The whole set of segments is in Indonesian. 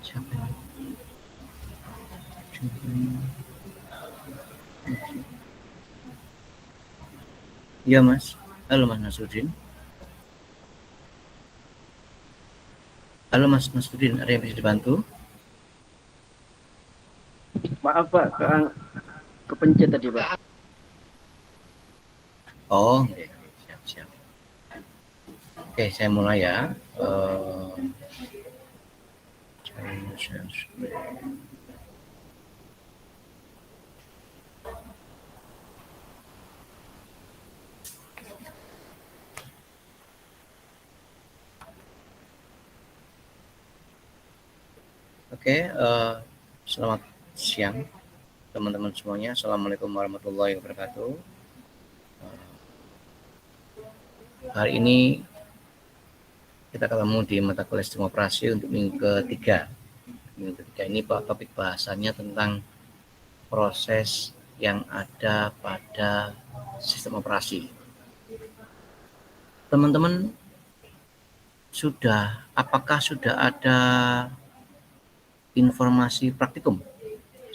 Siapa ini? Iya Mas. Halo Mas Nasruddin. Halo Mas Nasruddin, ada yang bisa dibantu? Maaf Pak, kepencet tadi Pak. Oh, oke. Siap. Oke, saya mulai ya. Oke, selamat siang teman-teman semuanya. Assalamualaikum warahmatullahi wabarakatuh. Hari ini kita ketemu di mata kuliah sistem operasi untuk minggu ketiga. Minggu ketiga ini topik bahasannya tentang proses yang ada pada sistem operasi. Teman-teman apakah sudah ada informasi praktikum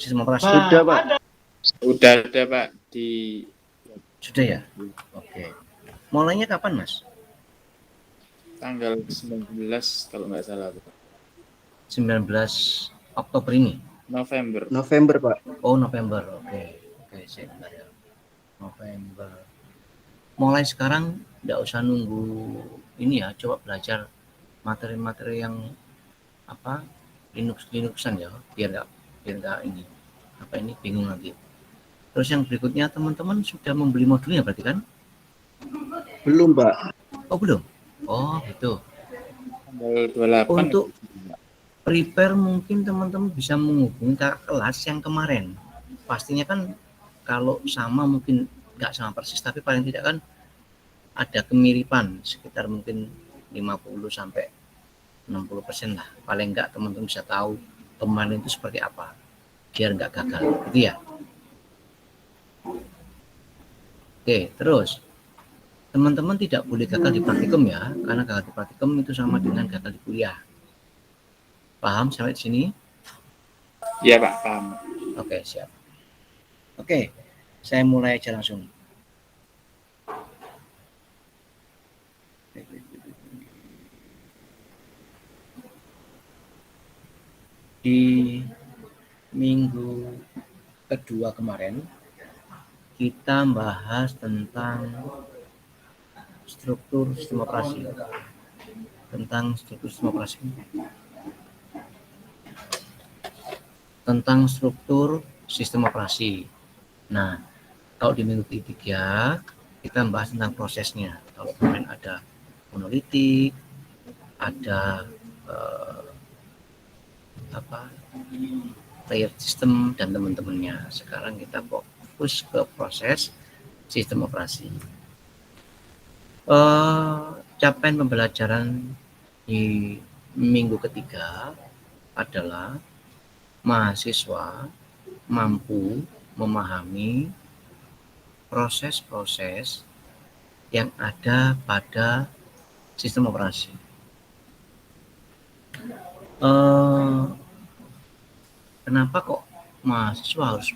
sistem operasi? Sudah Pak. Sudah ada Pak Sudah ya? Oke. Mulainya kapan Mas? Tanggal 19 kalau nggak salah Pak. 19 Oktober ini? November Pak. Oh November, oke sebentar ya. November. Mulai sekarang nggak usah nunggu ini ya, coba belajar materi-materi yang Linuxan ya, biar nggak ini bingung nanti. Terus yang berikutnya teman-teman sudah membeli modulnya berarti kan? Belum Pak. Oh belum? Oh gitu. Tanggal 28. Untuk prepare mungkin teman-teman bisa menghubungi kakak kelas yang kemarin. Pastinya kan kalau sama mungkin nggak sama persis, tapi paling tidak kan ada kemiripan sekitar mungkin 50-60% lah. Paling nggak teman-teman bisa tahu kemarin itu seperti apa, biar nggak gagal, gitu ya. Oke, terus teman-teman tidak boleh gagal di praktikum ya, karena gagal di praktikum itu sama dengan gagal di kuliah. Paham sampai di sini? Iya Pak, paham. Oke, siap. Oke, saya mulai aja langsung. Di minggu kedua kemarin kita bahas tentang struktur sistem operasi. Tentang struktur sistem operasi. Nah, kalau di minggu ketiga kita bahas tentang prosesnya. Kalau kemarin ada monolitik, ada layer system dan teman-temannya. Sekarang kita fokus ke proses sistem operasi. Capaian pembelajaran di minggu ketiga adalah mahasiswa mampu memahami proses-proses yang ada pada sistem operasi. Kenapa kok mahasiswa harus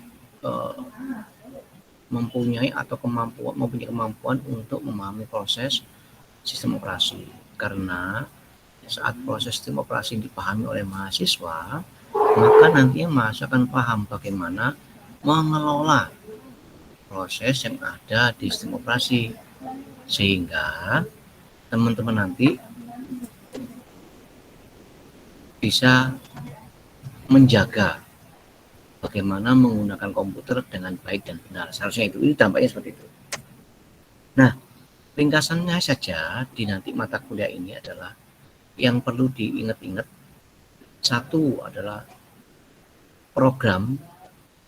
mempunyai kemampuan untuk memahami proses sistem operasi? Karena saat proses sistem operasi dipahami oleh mahasiswa, maka nantinya mahasiswa akan paham bagaimana mengelola proses yang ada di sistem operasi, sehingga teman-teman nanti bisa menjaga bagaimana menggunakan komputer dengan baik dan benar. Seharusnya itu dampaknya seperti itu. Nah, ringkasannya saja di nanti mata kuliah ini adalah yang perlu diingat-ingat. Satu adalah program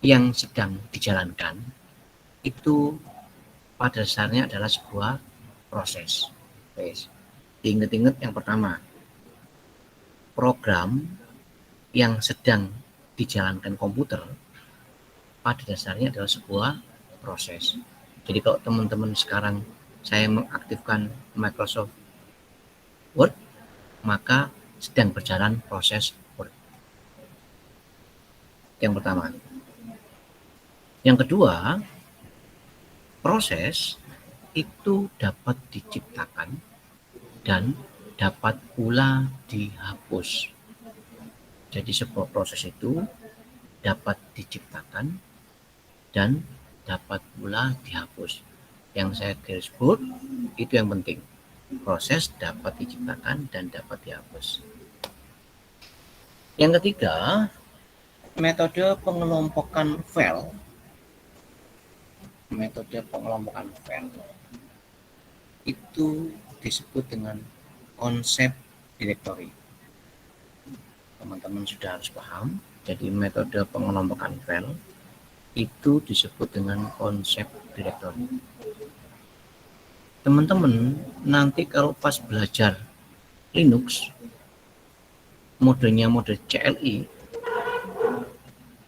yang sedang dijalankan itu pada dasarnya adalah sebuah proses. Diingat-ingat yang pertama, program yang sedang dijalankan komputer pada dasarnya adalah sebuah proses. Jadi kalau teman-teman sekarang saya mengaktifkan Microsoft Word, maka sedang berjalan proses Word. Yang pertama. Yang kedua, proses itu dapat diciptakan dan dapat pula dihapus. Jadi sebuah proses itu dapat diciptakan dan dapat pula dihapus. Yang saya garis sebut itu yang penting. Proses dapat diciptakan dan dapat dihapus. Yang ketiga, metode pengelompokan file. Metode pengelompokan file itu disebut dengan konsep directory. Teman-teman sudah harus paham. Jadi metode pengelompokan file itu disebut dengan konsep directory. Teman-teman nanti kalau pas belajar Linux, modenya mode CLI,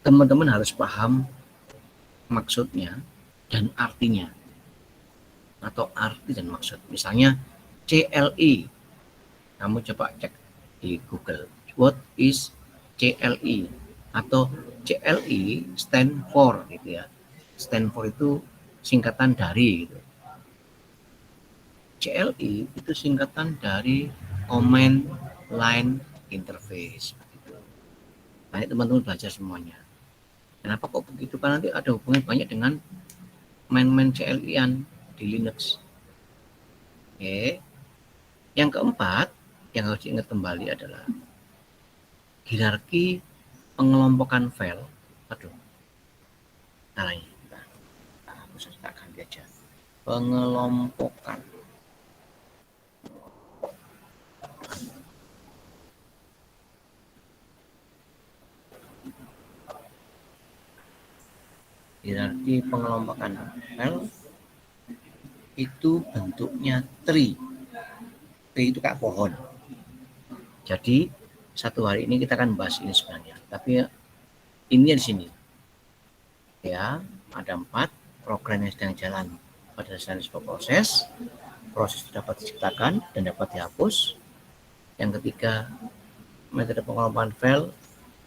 teman-teman harus paham maksudnya dan artinya, atau arti dan maksud. Misalnya CLI, kamu coba cek di Google, what is CLI, atau CLI stand for gitu ya. Stand for itu singkatan dari gitu. CLI itu singkatan dari command line interface gitu. Nah, teman-teman belajar semuanya. Kenapa kok begitu? Karena nanti ada hubungan banyak dengan main-main CLI-an di Linux. Oke. Yang keempat yang harus diingat kembali adalah hierarki pengelompokan file. Aduh, salah ini. Aku tak ganti aja. Pengelompokan. Hierarki pengelompokan file itu bentuknya tree. Tree itu kayak pohon. Jadi satu hari ini kita akan bahas ini sebenarnya, tapi ini di sini. Ya, ada 4 program yang sedang jalan pada dasarnya sebuah proses. Proses itu dapat diciptakan dan dapat dihapus. Yang ketiga, metode pengelompokan file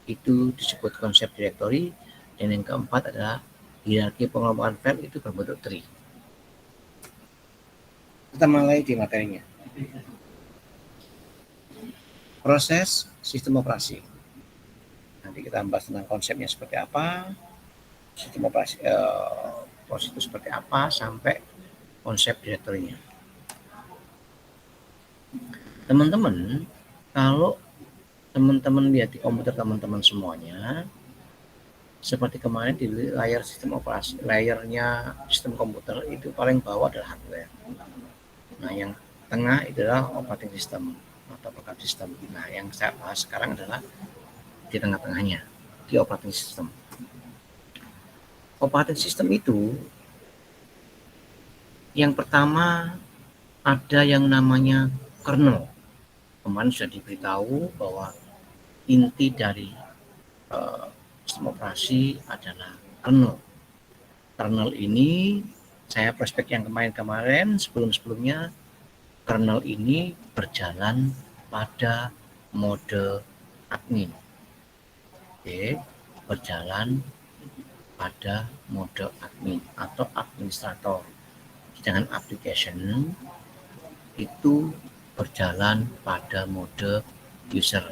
itu disebut konsep directory, dan yang keempat adalah hierarki pengelompokan file itu berbentuk tree. Kita mulai di materinya. Proses sistem operasi. Nanti kita bahas tentang konsepnya seperti apa, sistem operasi, proses itu seperti apa, sampai konsep direktorinya. Teman-teman, kalau teman-teman lihat di komputer teman-teman semuanya, seperti kemarin di layar sistem operasi, layarnya sistem komputer itu paling bawah adalah hardware. Nah, yang tengah adalah operating system atau perangkat sistem. Nah, yang saya bahas sekarang adalah di tengah-tengahnya, di operating system. Operating system itu yang pertama ada yang namanya kernel. Kemarin sudah diberitahu bahwa inti dari sistem operasi adalah kernel. Kernel ini saya flashback yang kemarin sebelum-sebelumnya, kernel ini berjalan pada mode admin. Oke, berjalan pada mode admin atau administrator. Sedangkan application itu berjalan pada mode user.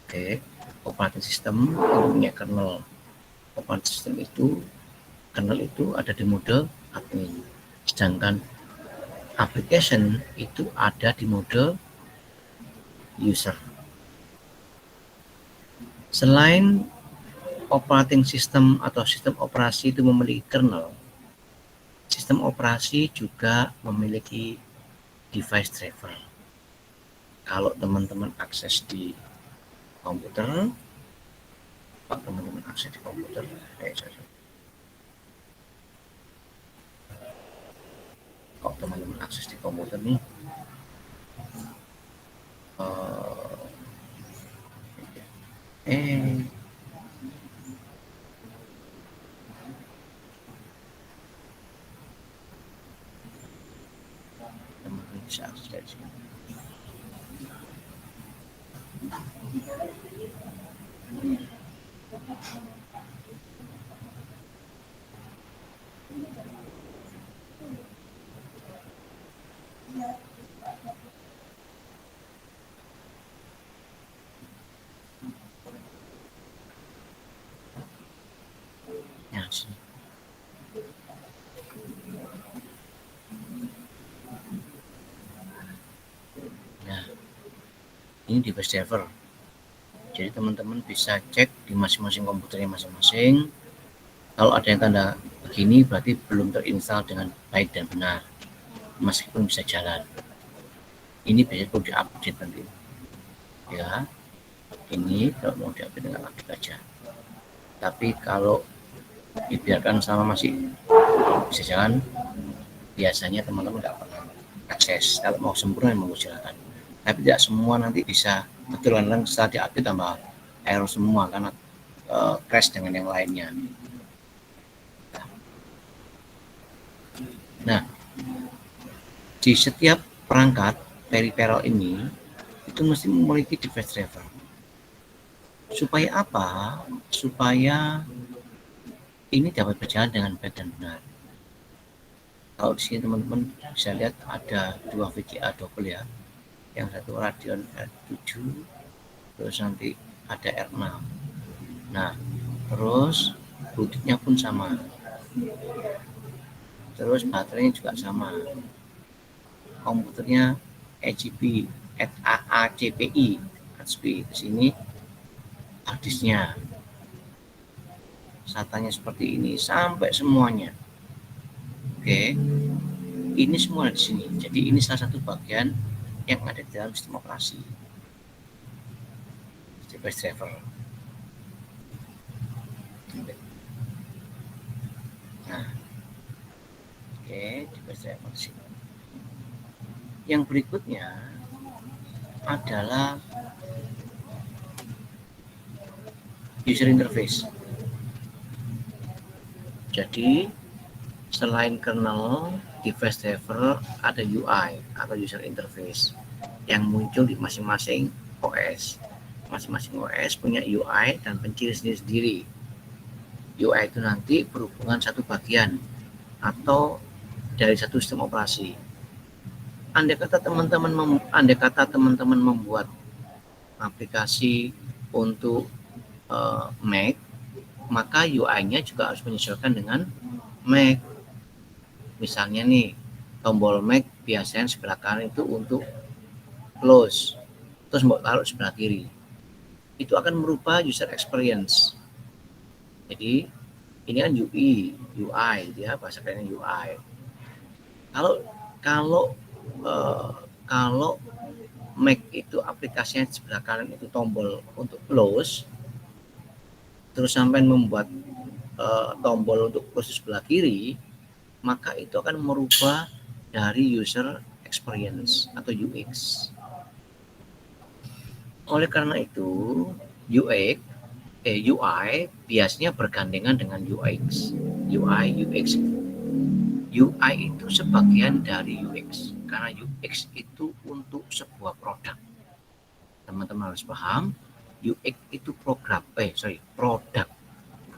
Oke, operating system punya kernel. Operating system itu kernel itu ada di mode admin. Sedangkan application itu ada di mode user. Selain operating system atau sistem operasi itu memiliki kernel, sistem operasi juga memiliki device driver. Kalau teman-teman akses di komputer, kalau teman-teman akses di komputer, kalau teman-teman akses di komputer nih, teman-teman bisa akses dari sini. sini. Nah, ini device driver. Jadi teman-teman bisa cek di masing-masing komputernya masing-masing. Kalau ada yang tanda begini berarti belum terinstall dengan baik dan benar, meskipun bisa jalan. Ini biasanya perlu diupdate nanti. Ya, ini kalau mau diupdate dengan update aja. Tapi kalau dibiarkan sama masih bisa jalan, biasanya teman-teman tidak pernah akses. Kalau mau sempurna mau silakan. Tapi tidak semua nanti bisa betul kan setelah diupdate tambah error semua karena crash dengan yang lainnya. Nah, di setiap perangkat peripheral ini itu mesti memiliki device driver. Supaya apa? Supaya ini dapat berjalan dengan baik dan benar. Kalau di sini teman-teman bisa lihat ada 2 VGA double ya. Yang satu Radeon R7, terus nanti ada R6. Nah, terus bootnya pun sama. Terus baterainya juga sama. Komputernya ACPI, di sini harddisknya, SATA-nya seperti ini sampai semuanya. Oke, ini semua di sini. Jadi ini salah satu bagian yang ada di dalam sistem operasi. Device driver. Nah, oke, device driver di sini. Yang berikutnya adalah user interface. Jadi selain kernel, device driver, ada UI atau user interface yang muncul di masing-masing OS. Masing-masing OS punya UI dan penciri sendiri-sendiri. UI itu nanti berhubungan satu bagian atau dari satu sistem operasi. Andai kata teman-teman membuat aplikasi untuk Mac, maka UI-nya juga harus menyesuaikan dengan Mac. Misalnya nih, tombol Mac biasanya sebelah kanan itu untuk close, terus mau taruh sebelah kiri. Itu akan merubah user experience. Jadi ini kan UI ya, bahasa kerennya UI. Kalau Mac itu aplikasinya sebelah kanan itu tombol untuk close, terus sampai membuat tombol untuk close sebelah kiri, maka itu akan merubah dari user experience atau UX. Oleh karena itu, UI biasanya bergandengan dengan UX. UI itu sebagian dari UX, karena UX itu untuk sebuah produk. Teman-teman harus paham, UX itu produk,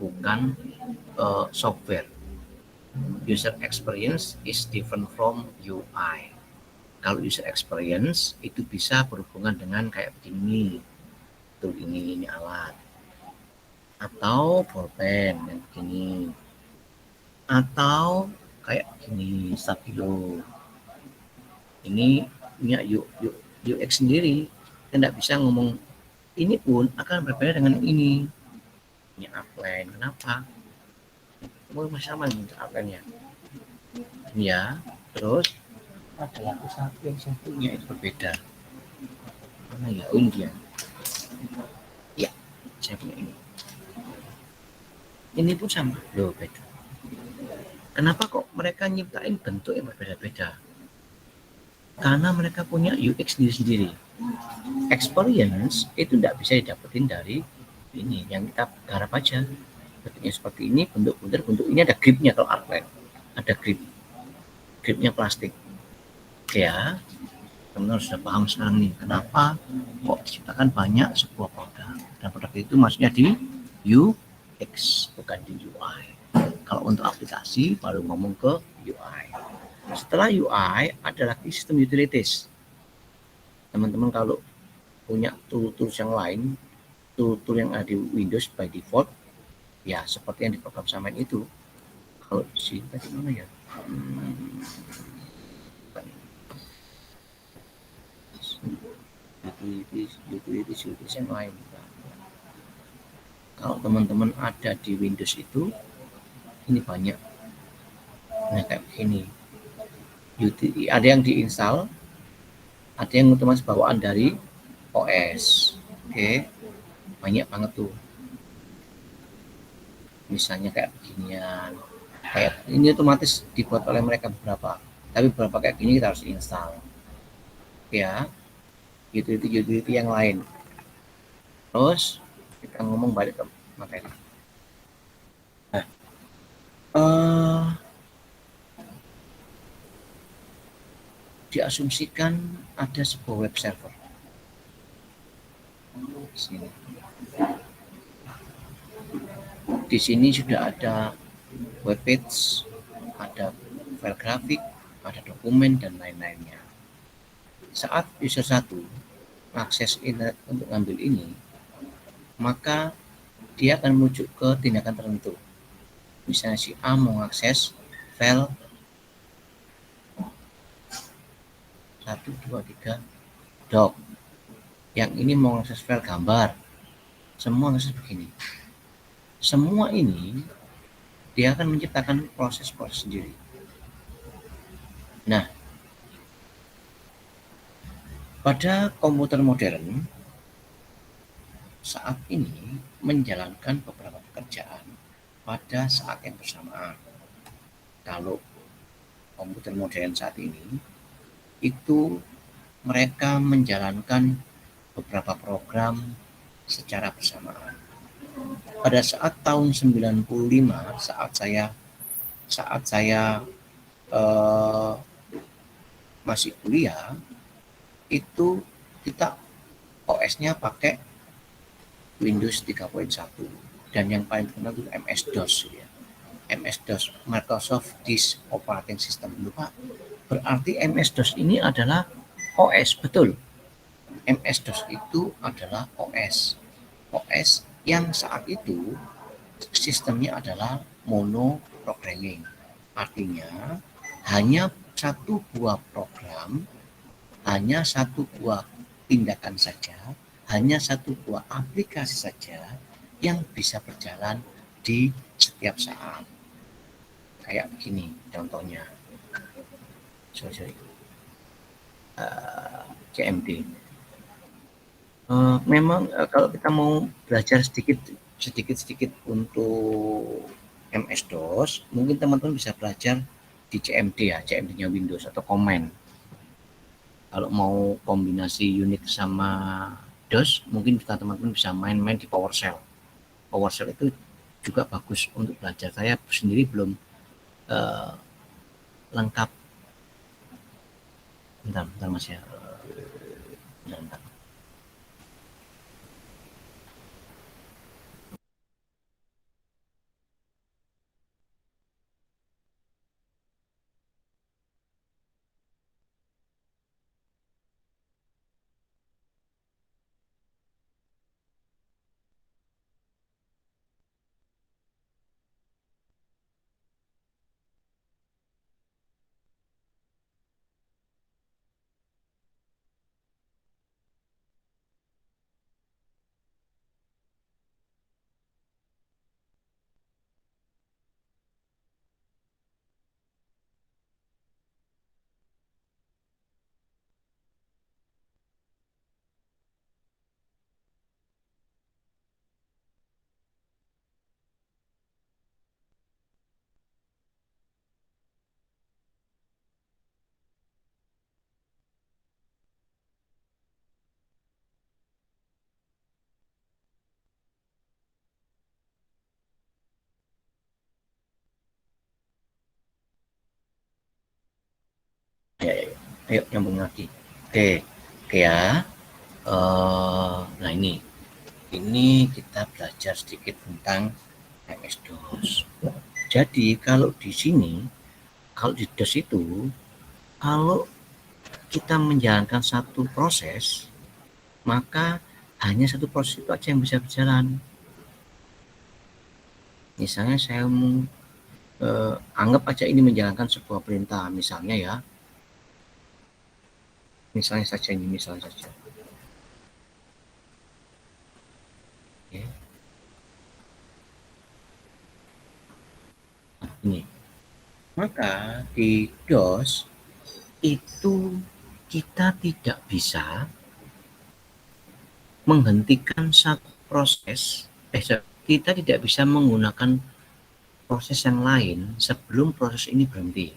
bukan software. User experience is different from UI. Kalau user experience itu bisa berhubungan dengan kayak begini, tuh ini alat, atau pulpen yang begini, atau kayak gini stabilo. Ini punya UX sendiri. Kita tidak bisa ngomong ini pun akan berbeda dengan ini. Ini upline, kenapa? Mau sama nih upline-nya. Ya, terus ada lagu satu yang satunya itu berbeda. Mana ya? Oh, ini dia. Ya, saya punya ini. Ini pun sama, loh beda. Kenapa kok mereka nyiptain bentuk yang berbeda-beda? Karena mereka punya UX sendiri-sendiri. Experience itu tidak bisa didapetin dari ini, yang kita garap aja. Bentuknya seperti ini, bentuk ini ada gripnya. Kalau artline ada gripnya plastik. Ya, teman-teman sudah paham sekarang nih, kenapa kok diciptakan banyak sebuah produk. Dan produk itu maksudnya di UX, bukan di UI. Kalau untuk aplikasi baru ngomong ke UI. Setelah UI ada lagi sistem utilities. Teman-teman kalau punya tool-tools yang lain, tool yang ada di Windows by default, Ya, seperti yang di program Samen itu. Kalau di sini tadi mana ya? Utilities yang lain. Kalau teman-teman ada di Windows itu, ini banyak. Nah, kayak begini. Ada yang diinstal, ada yang otomatis bawaan dari OS. Oke, banyak banget tuh. Misalnya kayak beginian. Kayak ini otomatis dibuat oleh mereka beberapa. Tapi beberapa kayak gini kita harus install. Ya, utility yang lain. Terus kita ngomong balik ke materi. Nah, diasumsikan ada sebuah web server. Sini. Di sini sudah ada web page, ada file grafik, ada dokumen dan lain-lainnya. Saat user 1 akses internet untuk ngambil ini, maka dia akan menuju ke tindakan tertentu. Misalnya si A mau akses file 123 doc, yang ini mau akses file gambar, semua akses begini. Semua ini dia akan menciptakan proses-proses sendiri. Nah, pada komputer modern saat ini menjalankan beberapa pekerjaan pada saat yang bersamaan. Kalau komputer modern saat ini itu mereka menjalankan beberapa program secara bersamaan. Pada saat tahun 95 saat saya masih kuliah, itu kita OS-nya pakai Windows 3.1 dan yang paling terkenal itu MS-DOS ya. MS-DOS, Microsoft Disk Operating System. Lupa. Berarti MS-DOS ini adalah OS, betul. MS-DOS itu adalah OS. OS yang saat itu sistemnya adalah monoprogramming. Artinya hanya satu buah program, hanya satu buah tindakan saja, hanya satu buah aplikasi saja yang bisa berjalan di setiap saat. Kayak begini contohnya. CMD. Memang kalau kita mau belajar sedikit untuk MS-DOS, mungkin teman-teman bisa belajar di CMD ya, CMD-nya Windows atau Command. Kalau mau kombinasi Unix sama DOS, mungkin teman-teman bisa main-main di PowerShell. PowerShell itu juga bagus untuk belajar. Saya sendiri belum lengkap. Bentar Mas ya. Bentar. Ya. Ayo nyambung lagi. Oke ya. Nah ini kita belajar sedikit tentang MS-DOS. Jadi kalau di sini, kalau di DOS itu, kalau kita menjalankan satu proses, maka hanya satu proses itu aja yang bisa berjalan. Misalnya saya mau anggap aja ini menjalankan sebuah perintah, misalnya ya, misalnya saja ini, misalnya saja. Oke. Nah, ini. Maka di DOS itu kita tidak bisa menghentikan satu proses, kita tidak bisa menggunakan proses yang lain sebelum proses ini berhenti.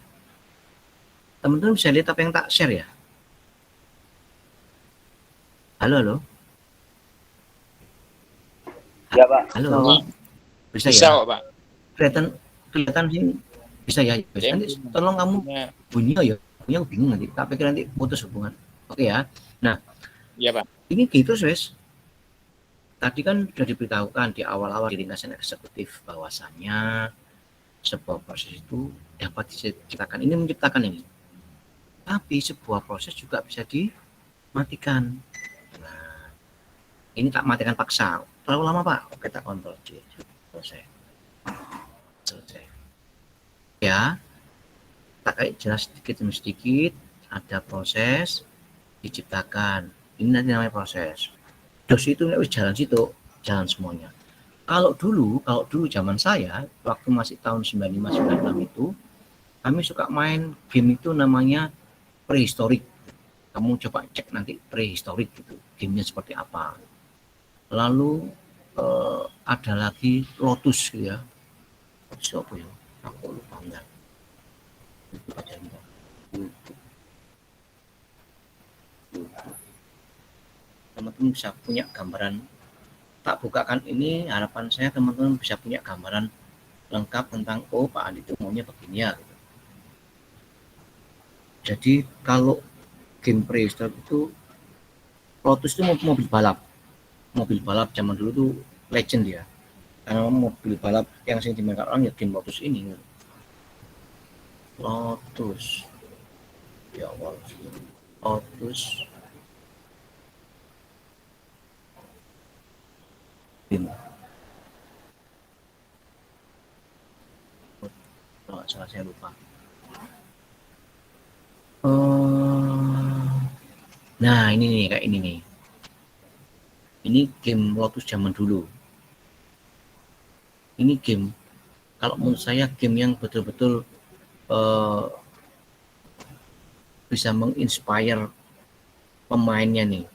Teman-teman bisa lihat apa yang tak share ya? Halo, halo? Ya, Pak. Halo? Halo. Bisa Bisa ya? kok, Pak. Kelihatan kelihatan sih bisa ya. Saya Nanti tolong kamu punya- bunyi ya. Bunyi aku bingung nanti. Tak pikir nanti putus hubungan. Oke ya. Nah, Iya, Pak. ini gitu, Wes. Tadi kan sudah diberitahukan di awal-awal di ringkasan eksekutif bahwasannya sebuah proses itu dapat diciptakan. Ini menciptakan ini. Tapi sebuah proses juga bisa dimatikan. Nah, ini tak matikan paksa. Terlalu lama, Pak. Oke, tak kontrol. Selesai. Selesai. Ya, tak kayak jelas sedikit demi sedikit ada proses diciptakan. Ini nanti namanya proses. DOS itu jalan situ, jalan semuanya. Kalau dulu zaman saya, waktu masih tahun 95 96 itu, kami suka main game itu namanya prehistorik. Kamu coba cek nanti prehistorik gitu, gamenya seperti apa. Lalu ada lagi Lotus gitu ya. Lotus apa ya? Aku lupa enggak. Teman-teman bisa punya gambaran, tak bukakan ini, harapan saya teman-teman bisa punya gambaran lengkap tentang Pak Andi itu maunya begini ya gitu. Jadi kalau game prehistoric itu Lotus itu mobil balap zaman dulu tuh legend ya, karena mobil balap yang sering dimainkan orang ya game Lotus ini gitu. Lotus ya Allah, Lotus game, kalau salah saya lupa. Nah ini nih, kayak ini nih, ini game Lotus zaman dulu. Ini game, kalau menurut saya game yang betul-betul bisa menginspire pemainnya nih.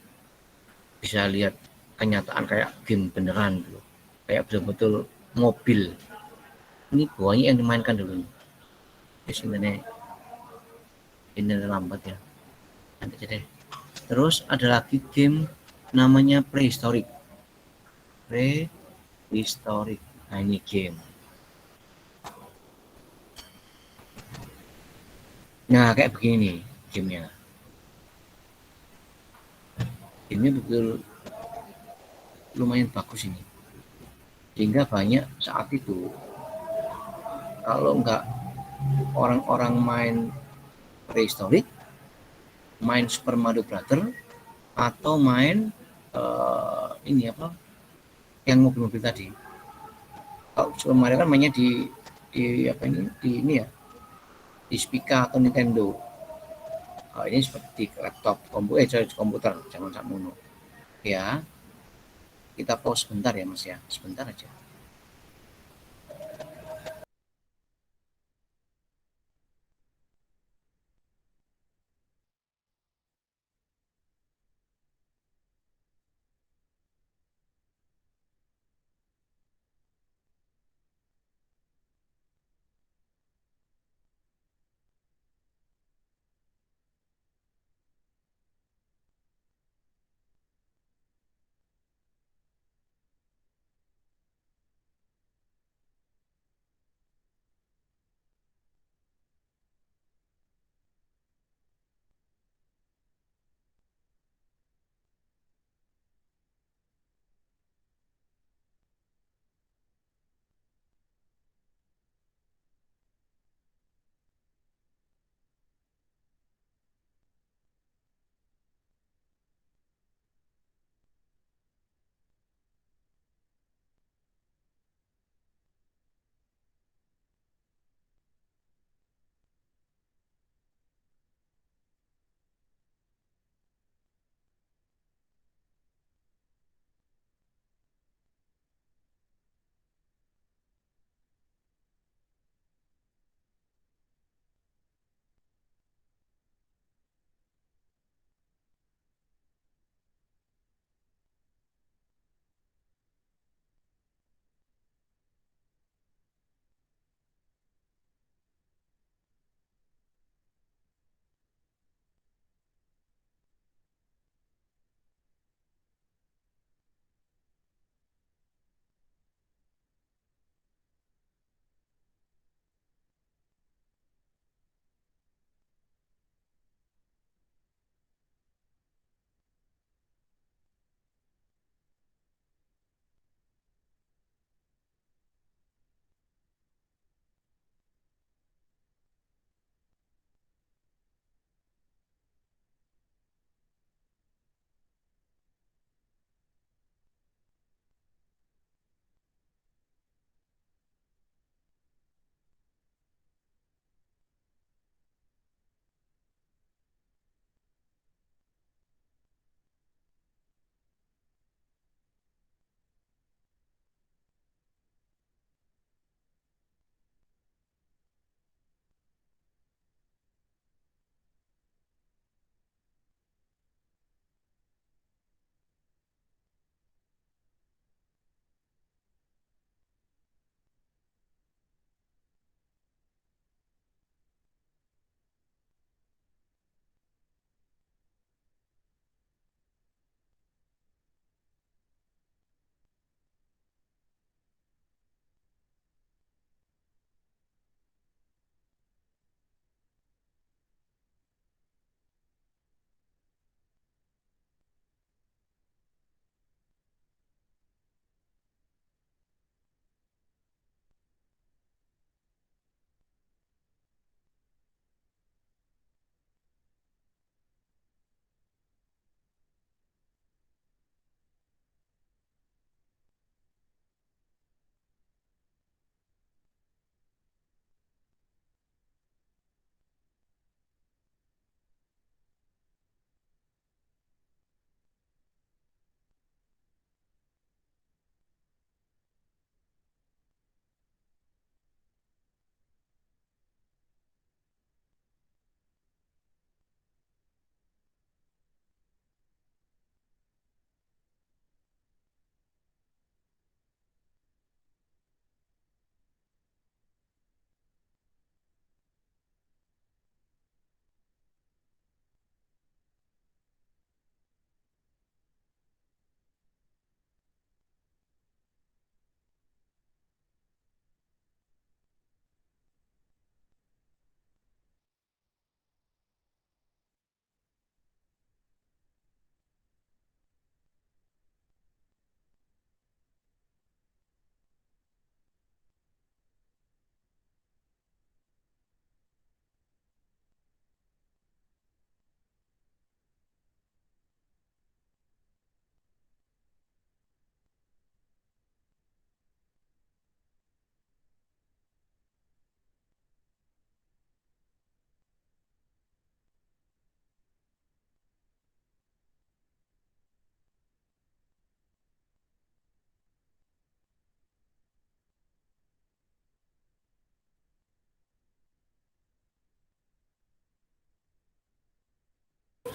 Bisa lihat kenyataan kayak game beneran gitu. Kayak betul-betul mobil. Ini banyak yang dimainkan dulu nih. Ini lambat ya. Nanti aja deh. Terus ada lagi game namanya Prehistoric. Prehistoric. Nah ini game. Nah kayak begini nih gamenya. Gamenya betul lumayan bagus ini. Sehingga banyak saat itu kalau nggak orang-orang main Prehistoric, main Super Mario Brother, atau main ini apa yang mobil-mobil tadi. Kalau Super Mario kan mainnya di apa ini ya, di Spica atau Nintendo. Kalau ini seperti laptop, komputer, jangan sakmono. Ya, kita pause sebentar ya Mas ya, sebentar aja.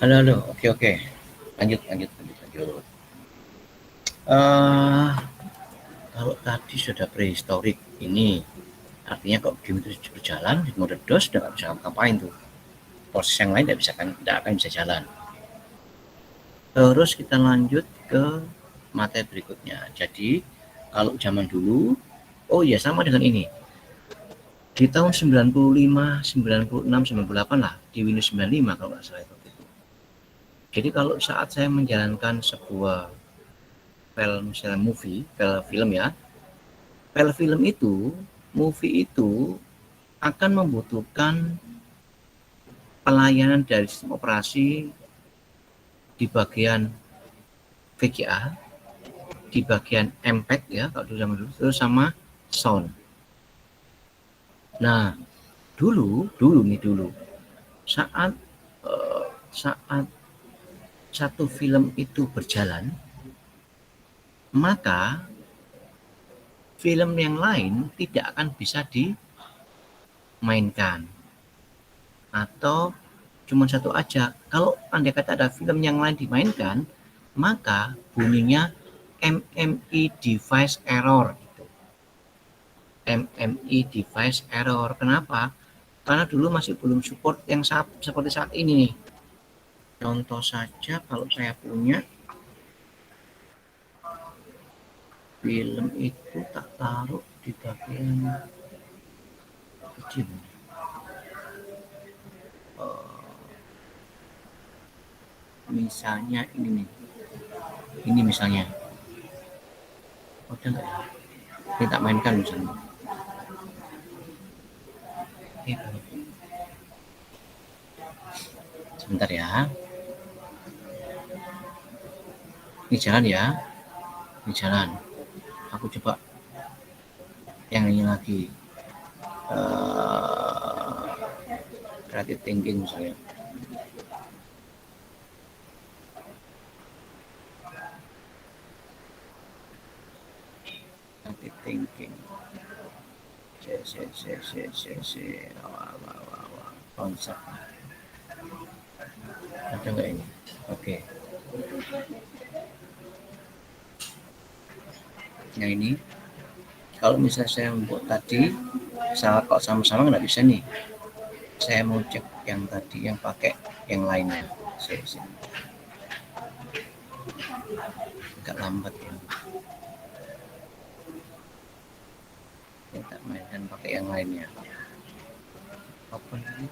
Halo. Oke. Lanjut. Eh, kalau tadi sudah prehistorik ini, artinya kalau game itu berjalan di mode DOS sudah nggak bisa ngapain tuh. Proses yang lain tidak akan bisa jalan. Terus kita lanjut ke materi berikutnya. Jadi kalau zaman dulu, oh ya sama dengan ini. Di tahun 95, 96, 98 lah, di Windows 95 kalau nggak salah itu. Jadi kalau saat saya menjalankan sebuah file, misalnya film ya, movie itu akan membutuhkan pelayanan dari sistem operasi di bagian VGA, di bagian MPEG ya kalau zaman dulu, terus sama sound. Nah, dulu saat satu film itu berjalan, maka film yang lain tidak akan bisa dimainkan atau cuma satu aja. Kalau andai kata ada film yang lain dimainkan, maka bunyinya MMI device error. MMI device error. Kenapa? Karena dulu masih belum support yang seperti saat ini nih. Contoh saja kalau saya punya film itu tak taruh di bagian kecil. Misalnya ini nih. Ini misalnya. Udah nggak ya? Ini tak mainkan misalnya. Sebentar ya. Ini jalan ya. Ini jalan. Aku coba yang ini lagi. Creative thinking misalnya. Creative thinking. Konsep. Ada nggak ini? Oke. Yang ini, kalau misalnya saya membuat tadi, kalau sama-sama nggak bisa nih. Saya mau cek yang tadi, yang pakai yang lainnya. Agak lambat ya. Kita mainkan pakai yang lainnya. Open ini.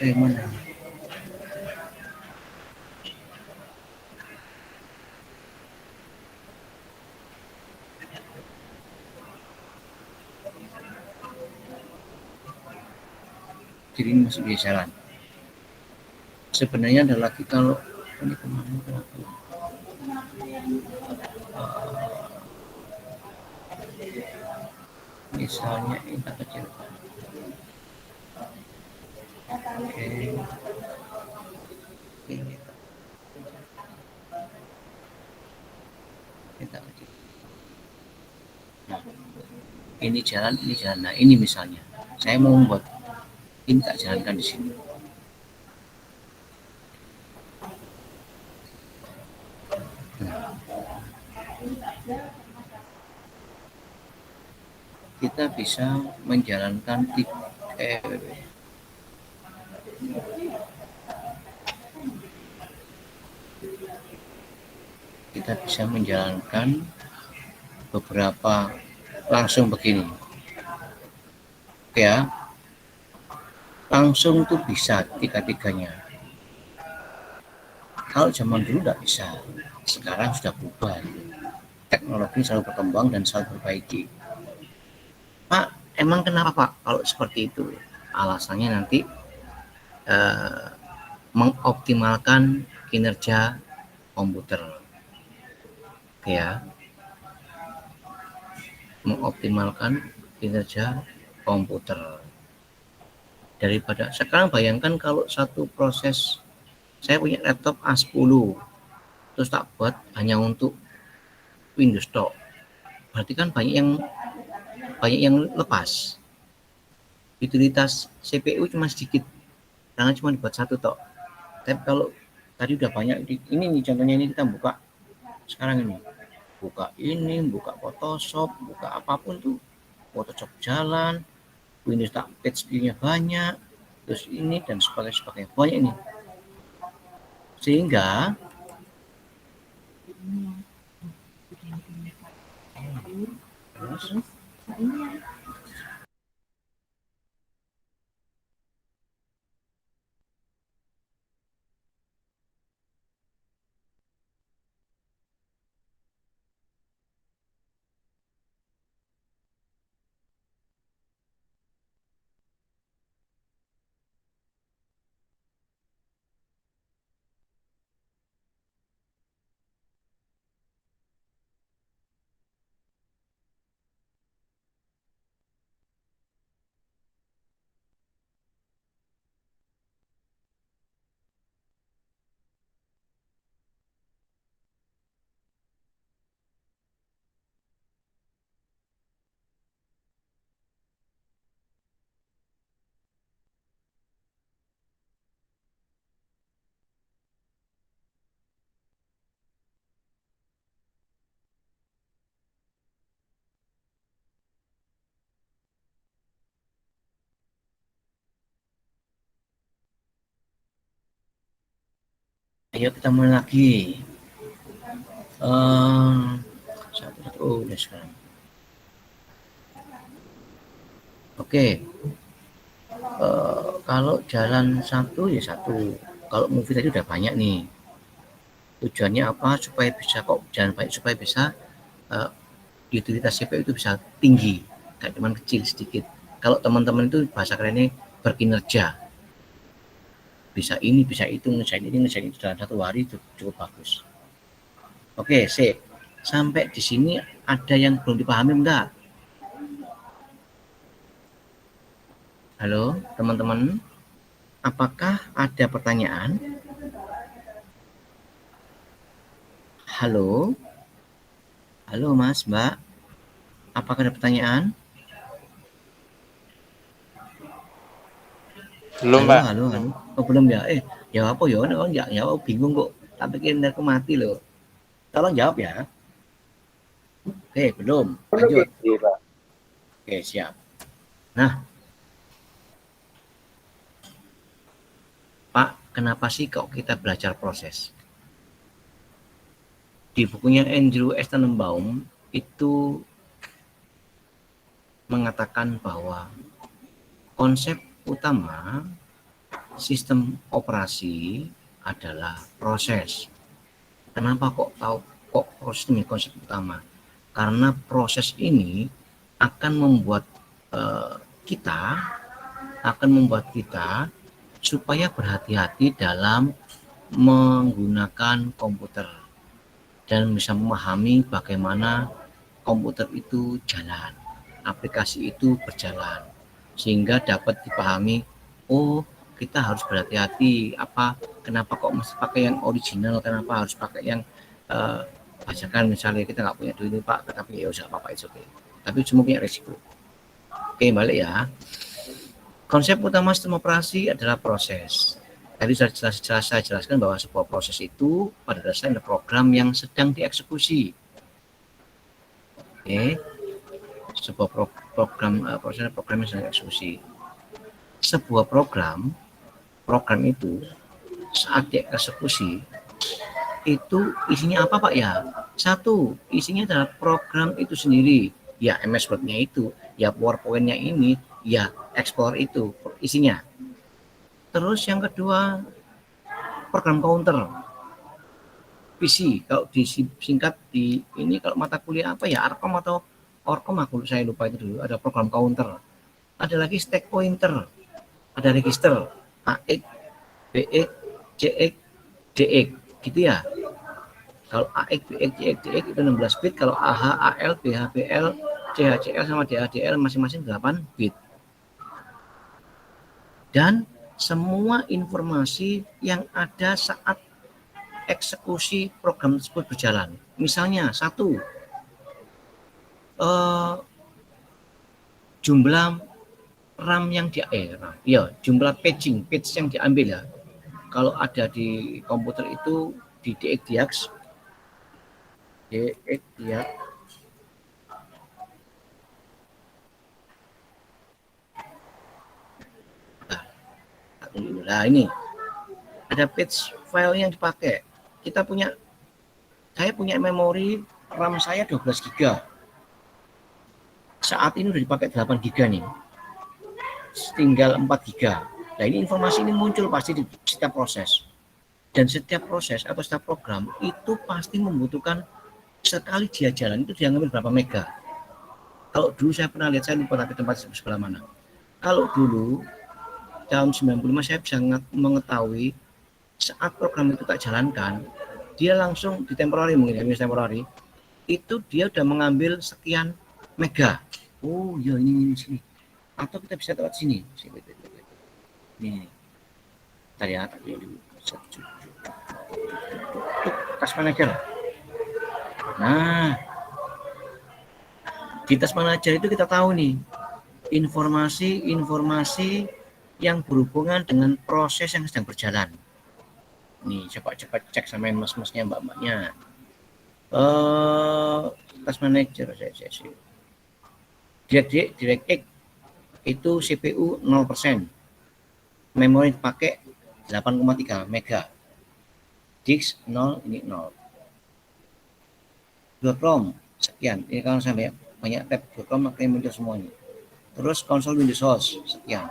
Mana? Jadi ini masih bisa jalan. Sebenarnya ada lagi kalau ini kemana kenapa? Misalnya ini kecil. Oke. Ini kita kecil. Nah, ini jalan. Nah, ini misalnya saya mau membuat ini tak jalankan di sini. Kita bisa menjalankan beberapa langsung begini. Oke ya. Langsung tuh bisa tiga-tiganya. Kalau zaman dulu tidak bisa. Sekarang sudah berubah. Teknologi selalu berkembang dan selalu berbaiki. Pak, emang kenapa Pak kalau seperti itu? Alasannya nanti mengoptimalkan kinerja komputer. Ya. Mengoptimalkan kinerja komputer. Daripada sekarang bayangkan kalau satu proses, saya punya laptop A10. terus tak buat hanya untuk Windows tok. Berarti kan banyak yang lepas. Utilitas CPU cuma sedikit, karena cuma dibuat satu tok. Tapi kalau tadi udah banyak, ini nih contohnya, ini kita buka sekarang ini. Buka Photoshop, buka apapun tuh, Photoshop jalan, Windows tak page-nya banyak, terus ini dan sebagainya banyak ini. Sehingga ayo kita mulai lagi. Udah sekarang. Oke. Kalau jalan satu ya satu. Kalau movie tadi udah banyak nih. Tujuannya apa? Supaya bisa jalan baik, supaya bisa utilitas CPU itu bisa tinggi, gak cuma kecil sedikit. Kalau teman-teman itu bahasa kerennya berkinerja, bisa ini, bisa itu, ngerjain itu dalam satu hari itu cukup bagus. Oke, sip. Sampai di sini ada yang belum dipahami enggak? Halo, teman-teman. Apakah ada pertanyaan? Halo? Halo Mas, Mbak. Apakah ada pertanyaan? Belum, Halo, Pak. halo. Oh, belum ya? Jawab apa ya? Oh, jawab bingung kok. Tak pikir aku mati loh. Tolong jawab ya. Belum. Lanjut. Oke, siap. Nah, Pak, kenapa sih kok kita belajar proses? Di bukunya Andrew S. Tanenbaum itu mengatakan bahwa konsep utama sistem operasi adalah proses. Kenapa kok proses ini konsep utama? Karena proses ini akan membuat kita supaya berhati-hati dalam menggunakan komputer dan bisa memahami bagaimana komputer itu jalan, aplikasi itu berjalan, sehingga dapat dipahami, oh kita harus berhati-hati, kenapa kok mesti pakai yang original, kenapa harus pakai yang bajakan, misalnya kita nggak punya duit ini Pak, tapi ya usah apa-apa, itu oke. Tapi semua punya resiko. Oke, balik ya. Konsep utama sistem operasi adalah proses. Tadi saya jelaskan bahwa sebuah proses itu pada dasarnya adalah program yang sedang dieksekusi. Oke, sebuah program yang sedang dieksekusi. Sebuah program itu saat dieksekusi itu isinya apa Pak ya? Satu, isinya adalah program itu sendiri. Ya MS Word-nya itu, ya PowerPoint-nya ini, ya Explorer itu isinya. Terus yang kedua, program counter PC, kalau disingkat di ini, kalau mata kuliah apa ya, Arkom atau Orkom, saya lupa itu dulu. Ada program counter, ada lagi stack pointer, ada register AX, BX, CX, DX gitu ya. Kalau AX, BX, CX, DX itu 16 bit, kalau AH, AL, BH, BL, CHCL sama DHDL masing-masing 8 bit. Dan semua informasi yang ada saat eksekusi program tersebut berjalan. Misalnya satu, jumlah RAM yang jumlah page yang diambil ya. Kalau ada di komputer itu di DX nah ini ada page file yang dipakai. Saya punya memori RAM saya 12 GB. Saat ini udah dipakai 8 GB nih. Tinggal 4 GB. Nah, ini informasi ini muncul pasti di setiap proses. Dan setiap proses atau setiap program itu pasti membutuhkan sekali dia jalan itu dia ngambil berapa mega. Kalau dulu saya pernah lihat, saya lupa tapi tempat sebelah mana. Kalau dulu tahun 95 saya bisa mengetahui saat program itu tak jalankan, dia langsung di temporary, mungkin temporary, itu dia udah mengambil sekian mega. Oh iya ini sini. Atau kita bisa lewat sini. Nih. Tadi ya, task manager. Nah, di task manager itu kita tahu nih informasi yang berhubungan dengan proses yang sedang berjalan. Nih, cepat cek sama mas-masnya, mbak-mbaknya. Task manager saya. DirectX itu CPU 0%. Memori dipakai 8,3 mega. Disk 0, ini 0. Google Chrome sekian. Ini kalau saya banyak tab Google Chrome makanya muncul semuanya. Terus konsol Windows host sekian.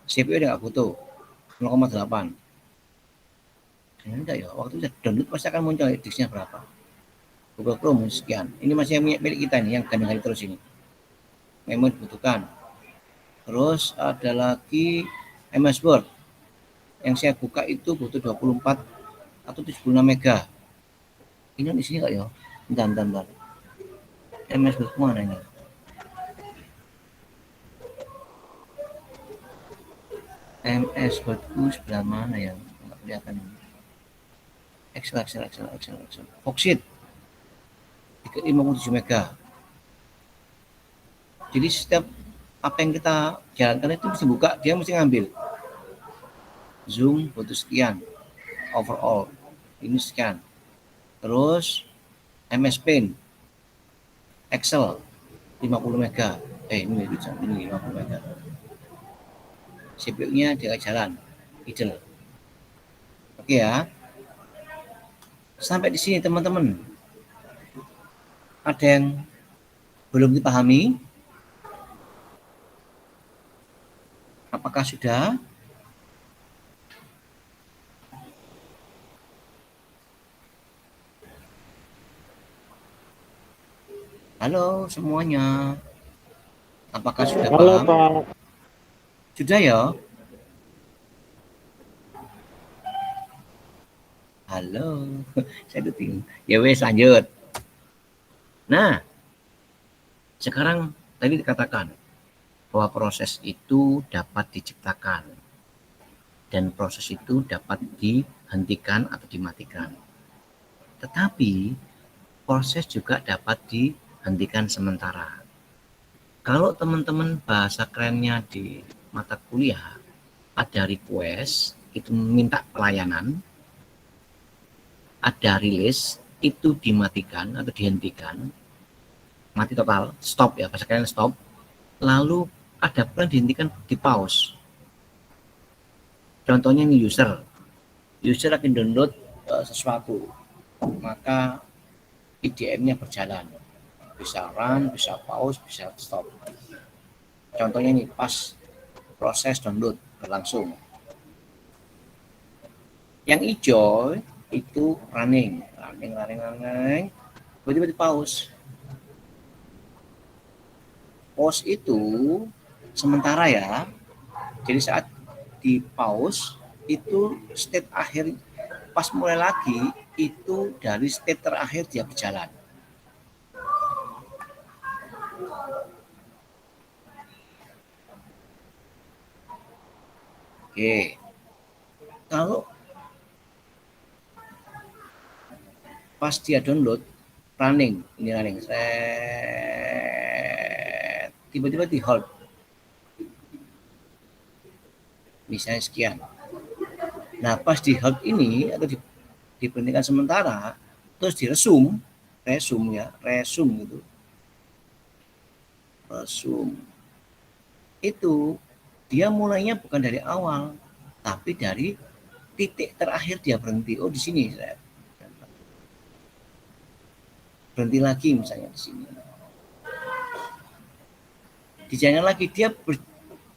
CPU dia nggak butuh 0,8. Enggak ya, waktu kita download pasti akan muncul disknya berapa. Google Chrome sekian. Ini masih yang milik kita nih yang ganti terus ini. Memori dibutuhkan. Terus ada lagi MS Word. Yang saya buka itu butuh 24 atau 76 mega. Ini di sini enggak ya? Bentar. MS Word mana ini? MS Word sebelah mana ya? Enggak kelihatan ini. Excel. Foxit 57 mega. Jadi setiap apa yang kita jalankan itu mesti buka, dia mesti ngambil. Zoom butuh sekian. Overall ini sekian. Terus MS Paint, Excel 50 mega. Ini 50 mega. CPU-nya dia jalan, idle. Oke ya. Sampai di sini teman-teman. Ada yang belum dipahami? Apakah sudah? Halo semuanya. Apakah sudah paham? Halo, Pak. Sudah ya? Halo. Saya tuh bingung. Ya wes lanjut. Nah, sekarang tadi dikatakan bahwa proses itu dapat diciptakan dan proses itu dapat dihentikan atau dimatikan. Tetapi proses juga dapat dihentikan sementara. Kalau teman-teman bahasa kerennya di mata kuliah ada request, itu minta pelayanan, ada release, itu dimatikan atau dihentikan, mati total, stop ya, bahasa keren stop. Lalu ada pula dihentikan di pause. Contohnya ini user lagi download sesuatu, maka IDM-nya berjalan, bisa run, bisa pause, bisa stop. Contohnya ini pas proses download berlangsung. Yang hijau itu running, tiba-tiba di pause. Pause itu sementara ya. Jadi saat di pause itu state akhir, pas mulai lagi itu dari state terakhir dia berjalan. Oke. Kalau pas dia download running, tiba-tiba di hold, misalnya sekian. Nah, pas di hold ini atau diberhentikan sementara, terus resume gitu, resume itu dia mulainya bukan dari awal, tapi dari titik terakhir dia berhenti. Oh, di sini saya berhenti lagi misalnya di sini. Dijalankan lagi, dia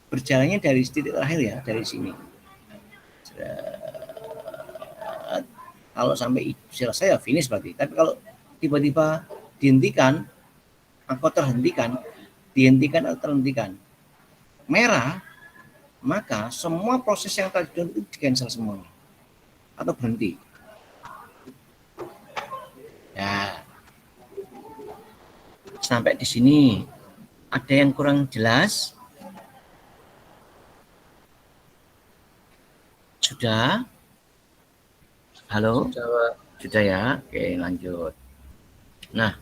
berjalannya dari titik terakhir ya, dari sini. Kalau sampai selesai ya finish berarti. Tapi kalau tiba-tiba dihentikan atau terhentikan, merah, maka semua proses yang tadi itu di cancel semua atau berhenti. Ya, sampai di sini ada yang kurang jelas? Sudah? Halo? Sudah ya? Oke, lanjut. Nah,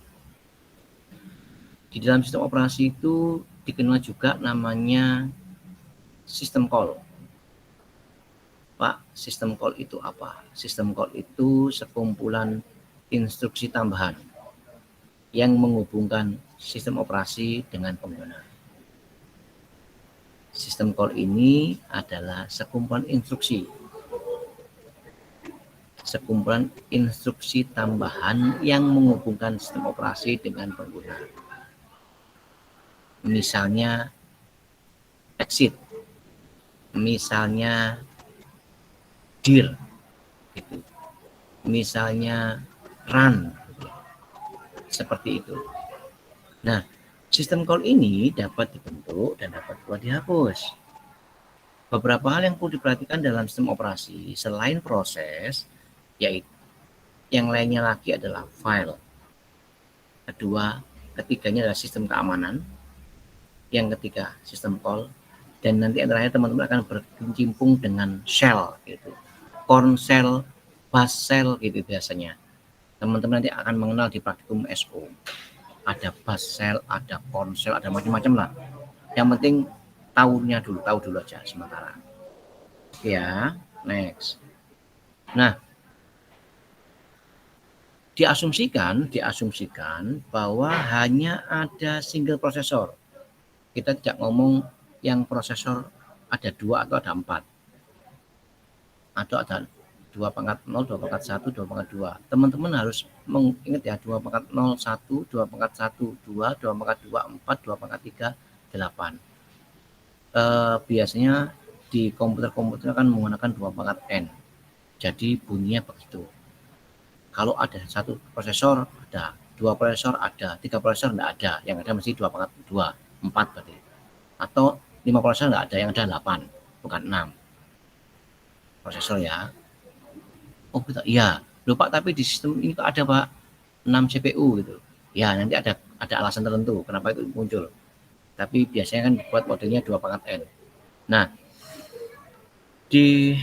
di dalam sistem operasi itu dikenal juga namanya sistem call. Pak, sistem call itu apa? Sistem call itu sekumpulan instruksi tambahan yang menghubungkan sistem operasi dengan pengguna. Sistem call ini adalah sekumpulan instruksi tambahan yang menghubungkan sistem operasi dengan pengguna. Misalnya exit, misalnya dir, gitu. Misalnya run, seperti itu. Nah, sistem call ini dapat dibentuk dan dapat pula dihapus. Beberapa hal yang perlu diperhatikan dalam sistem operasi selain proses, yaitu yang lainnya lagi adalah file. Ketiganya adalah sistem keamanan. Yang ketiga sistem call, dan nanti antara teman-teman akan berkecimpung dengan shell gitu, corn shell, bash shell gitu biasanya. Teman-teman nanti akan mengenal di praktikum SO. Ada bash shell, ada corn shell, ada macam-macam lah. Yang penting tahu dulu aja sementara. Ya, next. Nah, diasumsikan bahwa hanya ada single prosesor. Kita tidak ngomong yang prosesor ada 2 atau ada 4. Atau ada 2/0, 2/1, 2/2. Teman-teman harus mengingat ya, 2/01, 2/1, 2, 2/2, 4, 2/3, 8. Biasanya di komputer kan menggunakan 2/n. Jadi bunyinya begitu. Kalau ada satu prosesor ada, 2 prosesor ada, 3 prosesor tidak ada, yang ada mesti 2/2, 4 berarti. Atau 5 prosesor tidak ada, yang ada 8, bukan 6 prosesor ya. Oh betul, iya. Loh Pak, tapi di sistem ini kok ada Pak 6 CPU gitu. Ya nanti ada alasan tertentu kenapa itu muncul. Tapi biasanya kan dibuat modelnya 2/n. Nah, di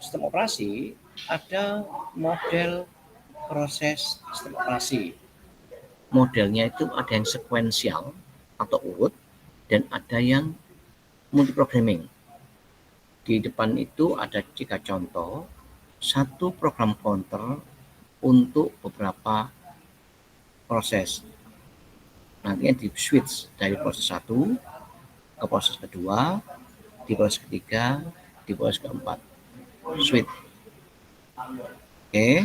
sistem operasi ada model proses sistem operasi. Modelnya itu ada yang sekuensial atau urut dan ada yang multiprogramming. Di depan itu ada 3 contoh, satu program counter untuk beberapa proses. Nantinya di switch dari proses 1 ke proses kedua, di proses ketiga, di proses keempat. Switch. Oke.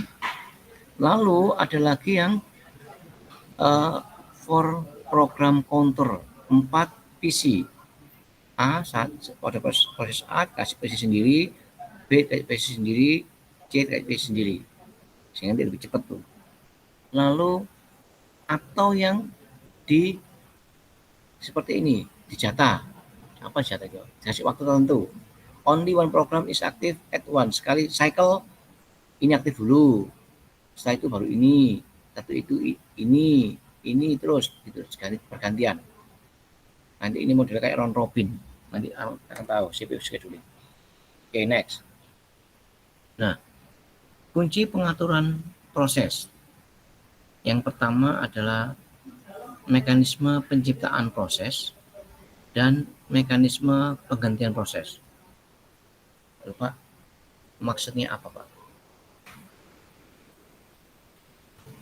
Lalu ada lagi yang for program counter 4 PC. Pada proses A kasih PC sendiri, B kasih PC sendiri, C kasih PC sendiri. Sehingga dia lebih cepat tuh. Lalu atau yang di seperti ini, dijata. Apa jatah itu? Dikasih waktu tertentu. Only one program is active at once. Sekali cycle ini aktif dulu. Setelah itu baru ini. Satu itu ini terus gitu, sekali pergantian. Nanti ini model kayak round robin. Nanti akan tahu CPU scheduling. Oke, next. Nah, kunci pengaturan proses Yang pertama adalah mekanisme penciptaan proses dan mekanisme penggantian proses. Lalu, Pak, maksudnya apa, Pak?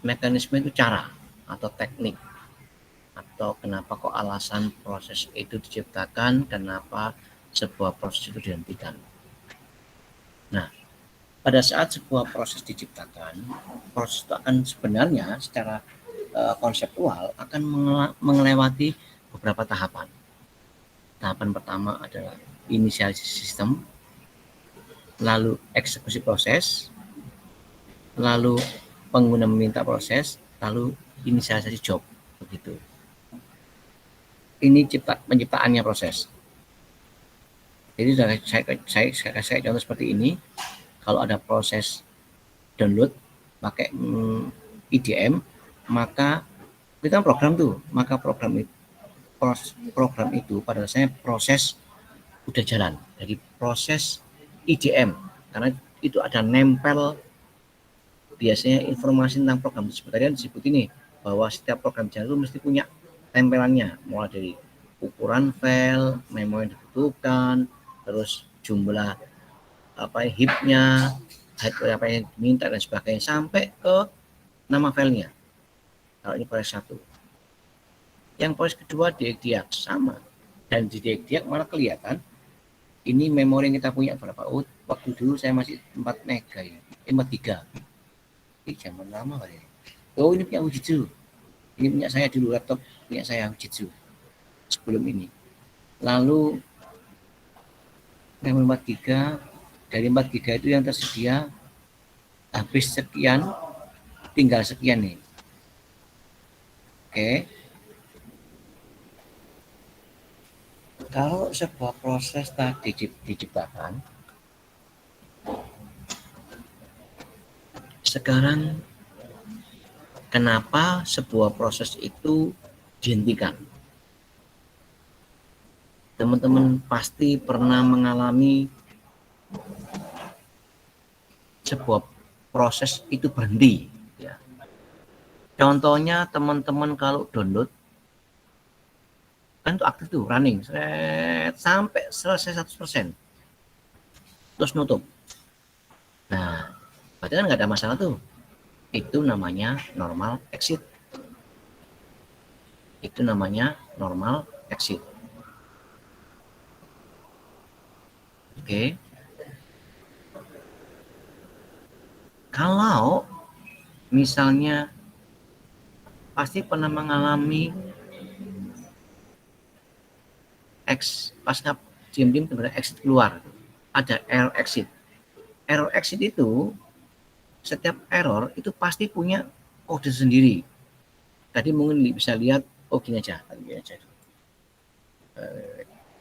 Mekanisme itu cara atau teknik, atau kenapa kok alasan proses itu diciptakan, kenapa sebuah proses itu dihentikan. Nah, pada saat sebuah proses diciptakan, proses itu akan sebenarnya secara konseptual akan melewati beberapa tahapan. Tahapan pertama adalah inisialisasi sistem, lalu eksekusi proses, lalu pengguna meminta proses, lalu inisialisasi job, begitu. Ini penciptaannya proses. Jadi saya kasih contoh seperti ini. Kalau ada proses download pakai IDM, maka kita program tuh, maka program itu pada dasarnya proses udah jalan. Jadi proses IDM, karena itu ada nempel biasanya informasi tentang program tersebut. Tadi disebut ini bahwa setiap program jalan itu mesti punya tempelannya, mulai dari ukuran file, memori yang dibutuhkan, terus jumlah heapnya, apa yang diminta dan sebagainya, sampai ke nama filenya. Kalau ini proses 1. Yang proses kedua diag sama, dan di diag malah kelihatan ini memori yang kita punya berapa. Oh, waktu dulu saya masih 4 mega ya, 43. Ini zaman lama kali ya. Oh, ini punya Fujitsu. Ini punya saya dulu, laptop punya saya Fujitsu sebelum ini. Lalu memori 4 GB, dari 4 GB itu yang tersedia habis sekian, tinggal sekian nih. Oke. Kalau sebuah proses tadi diciptakan, sekarang kenapa sebuah proses itu dihentikan? Teman-teman pasti pernah mengalami sebuah proses itu berhenti. Ya. Contohnya teman-teman kalau download, kan itu aktif tuh, running, sampai selesai 100%. Terus nutup. Nah, berarti kan nggak ada masalah tuh. Itu namanya normal exit. Itu namanya normal exit. Oke. Kalau misalnya pasti pernah mengalami pasca diam-diam tiba-tiba exit keluar, ada error exit. Error exit itu, setiap error itu pasti punya kode sendiri. Tadi mungkin bisa lihat, oh gini aja, gini aja.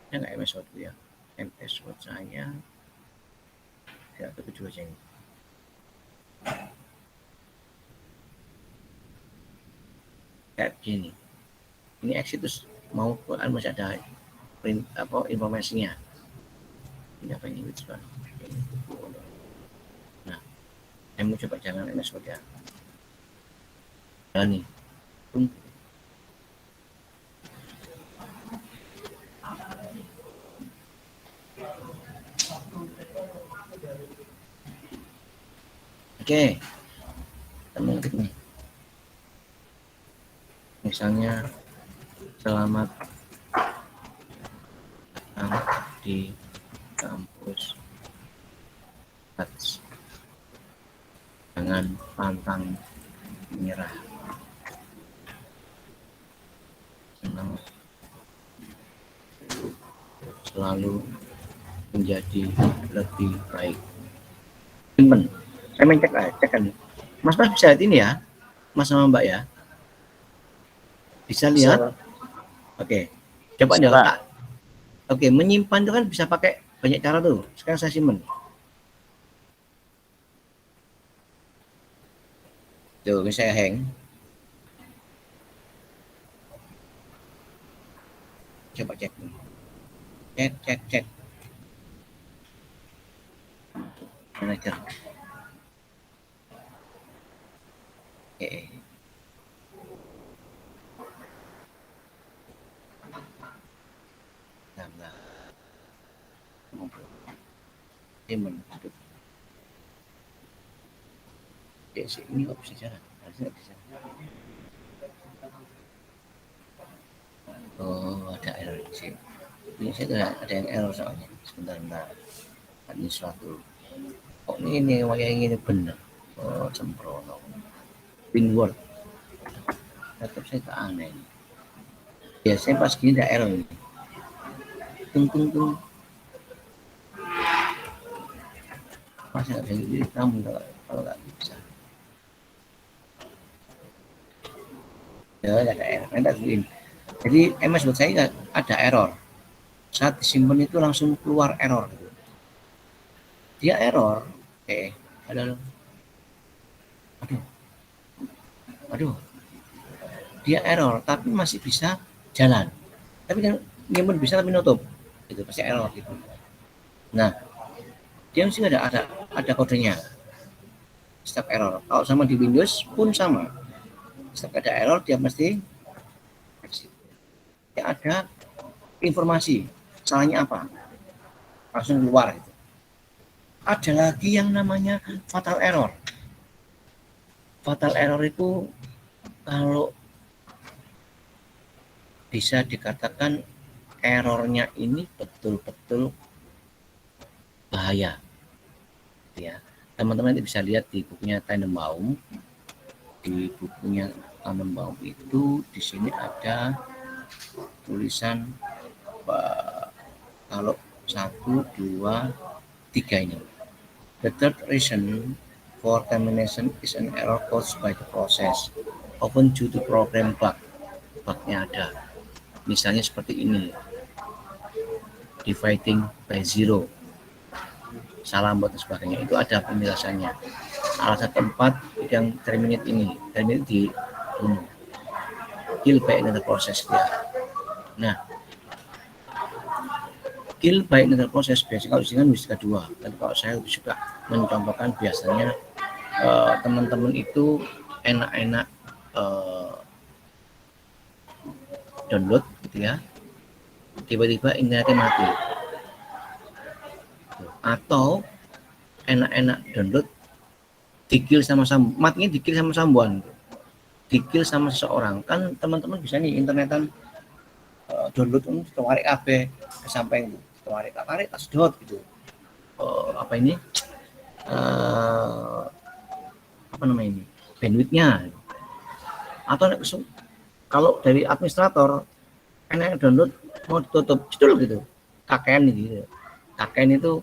Ya nggak MS Word ya, MS Word saya ya kedua aja ini. Kayak gini, ini exit terus mau masih ada print informasinya. Ini apa ini? Nah, saya mau coba jalan MS Word ya. Nah, nih. Oke, kita mengklik nih. Misalnya, selamat datang di kampus Tats. Jangan pantang menyerah. Senang selalu menjadi lebih baik. Simpen. Saya main cek kan. Mas bisa lihat ini ya, Mas sama Mbak ya. Bisa lihat? Oke. Coba nih letak. Oke, menyimpan itu kan bisa pakai banyak cara tuh. Sekarang saya simpen. Tuh, saya hang. Coba cek. Cek. Manager. Oke. Simon. Ini nggak bisa jalan, harusnya nggak bisa. Oh, ada error di sini. Ini saya ada yang error soalnya. Sebentar. Ada sesuatu. Oh, ini yang ini benar. Oh, sembrono. Pinword. Tetap saya tak aneh. Biasanya pas gini ada error ini. Tung. Masa nggak bisa jadi kamu kalau nggak bisa. Ya, ada error. Nanti begini. Jadi MS buat saya ada error. Saat disimpan itu langsung keluar error. Dia error. Aduh. Dia error, tapi masih bisa jalan. Tapi kan nyimpen bisa tapi nutup. Itu pasti error gitu. Nah, dia mesti ada kodenya. Setiap error. Kalau sama di Windows pun sama. Setiap ada error dia mesti ya ada informasi salahnya apa, langsung keluar gitu. Ada lagi yang namanya fatal error. Fatal error itu kalau bisa dikatakan errornya ini betul-betul bahaya ya. Teman-teman bisa lihat di bukunya Tannenbaum. Di bukunya Tannenbaum itu di sini ada tulisan kalau 1, 2, 3 ini. The third reason for termination is an error caused by the process, often due to program bug. Bugnya ada. Misalnya seperti ini. Dividing by zero. Salah buat dan sebagainya. Itu ada penjelasannya. Alasan keempat yang terminate ini. Terminate di kill by another process dia. Nah, kill by another process biasanya kalau disini kan bisa kedua. Dan kalau saya lebih suka mencontohkan biasanya teman-teman itu enak-enak download gitu ya, tiba-tiba internetnya mati, atau enak-enak download dikill sama matinya dikill sama sambuan, dikill sama seseorang. Kan teman-teman bisa nih internetan download tarik AB sampai tarik tas dot gitu, apa ini apa namanya ini bandwidthnya, atau kalau dari administrator enak download mau ditutup cedul gitu KKN gitu. KKN itu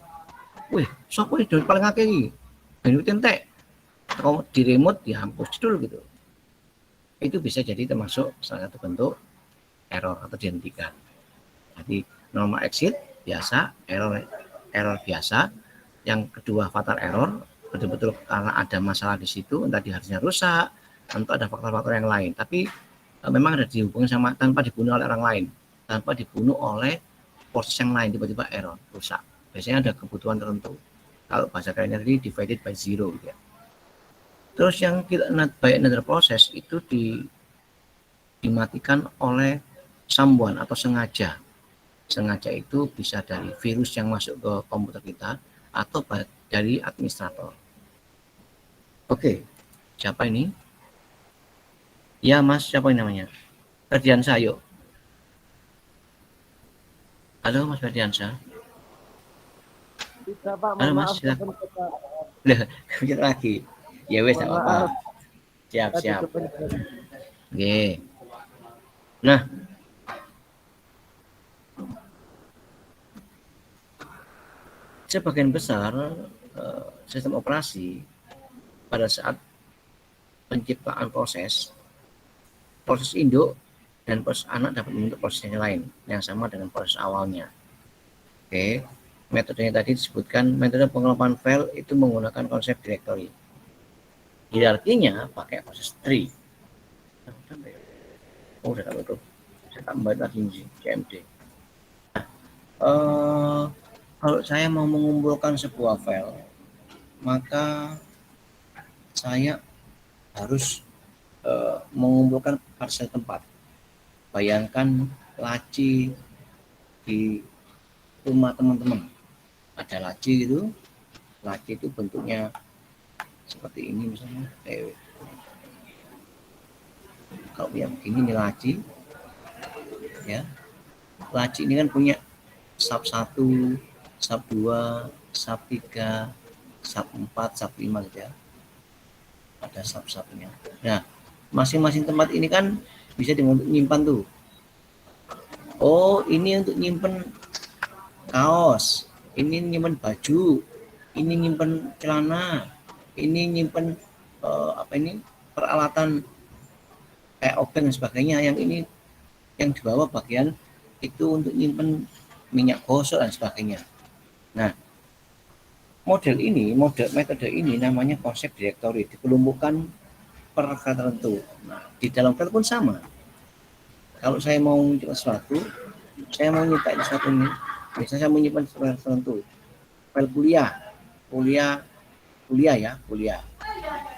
siapa yang paling akeh iki bandwidth entek, kalau di remote dihapus cedul gitu. Itu bisa jadi termasuk salah satu bentuk error atau dihentikan. Jadi normal exit biasa, error biasa. Yang kedua fatal error, betul-betul karena ada masalah di situ, entah di hardnya rusak, atau ada faktor-faktor yang lain. Tapi memang ada dihubungi sama tanpa dibunuh oleh orang lain, tanpa dibunuh oleh proses yang lain, tiba-tiba error rusak. Biasanya ada kebutuhan tertentu. Kalau bahasa kerennya tadi divided by zero gitu ya. Terus yang kita not by another process itu dimatikan oleh someone atau sengaja. Sengaja itu bisa dari virus yang masuk ke komputer kita atau dari administrator. Oke, siapa ini? Ya Mas, siapa ini namanya? Ferdiansyah, yuk. Halo Mas Ferdiansyah. Halo Mas, silakan. Kita lagi. Ya wes, tak apa-apa. Siap. Oke. Nah, sebagian besar sistem operasi pada saat penciptaan proses induk dan proses anak dapat membentuk proses yang lain yang sama dengan proses awalnya. Oke, metodenya tadi disebutkan metode pengelolaan file itu menggunakan konsep directory. Hierarkinya pakai proses tree. Oh, udah tak tutup. Saya tambah lagi CMD. Nah, kalau saya mau mengumpulkan sebuah file, maka saya harus mengumpulkan parsel tempat. Bayangkan laci di rumah teman-teman, ada laci gitu, Laci itu bentuknya seperti ini misalnya. Kalau yang begini ini laci, ya. Laci ini kan punya sub 1, sub 2, sub 3, sub 4, sub 5 gitu ya. Ada sub-subnya. Nah, masing-masing tempat ini kan bisa untuk nyimpan tuh. Oh, ini untuk nyimpan kaos, ini nyimpan baju, ini nyimpan celana, ini nyimpan peralatan kayak obeng dan sebagainya. Yang ini yang di bawah bagian itu untuk nyimpan minyak gosok dan sebagainya. Nah, metode ini namanya konsep directory, dikelompokkan per file tertentu. Nah, di dalam file pun sama. Kalau saya mau menyimpan sesuatu, saya mau nyimpan sesuatu ini, biasanya saya menyimpan file tertentu. File kuliah ya.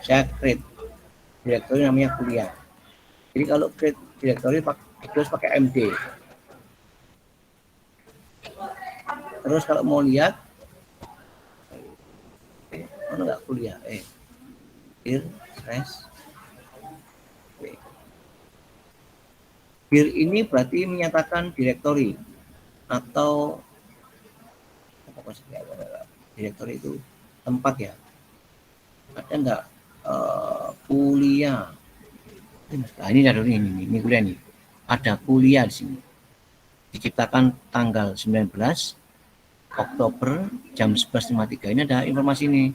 Saya create directory namanya kuliah. Jadi kalau create directory terus pakai MD. Terus kalau mau lihat, mana nggak kuliah? Dir, dir ini berarti menyatakan directory atau apa maksudnya? Directory itu tempat ya. Ada nggak kuliah? Nah, ini kuliah nih. Ada kuliah di sini. Diciptakan tanggal 19 Oktober jam 11.53. Ini ada informasi ini.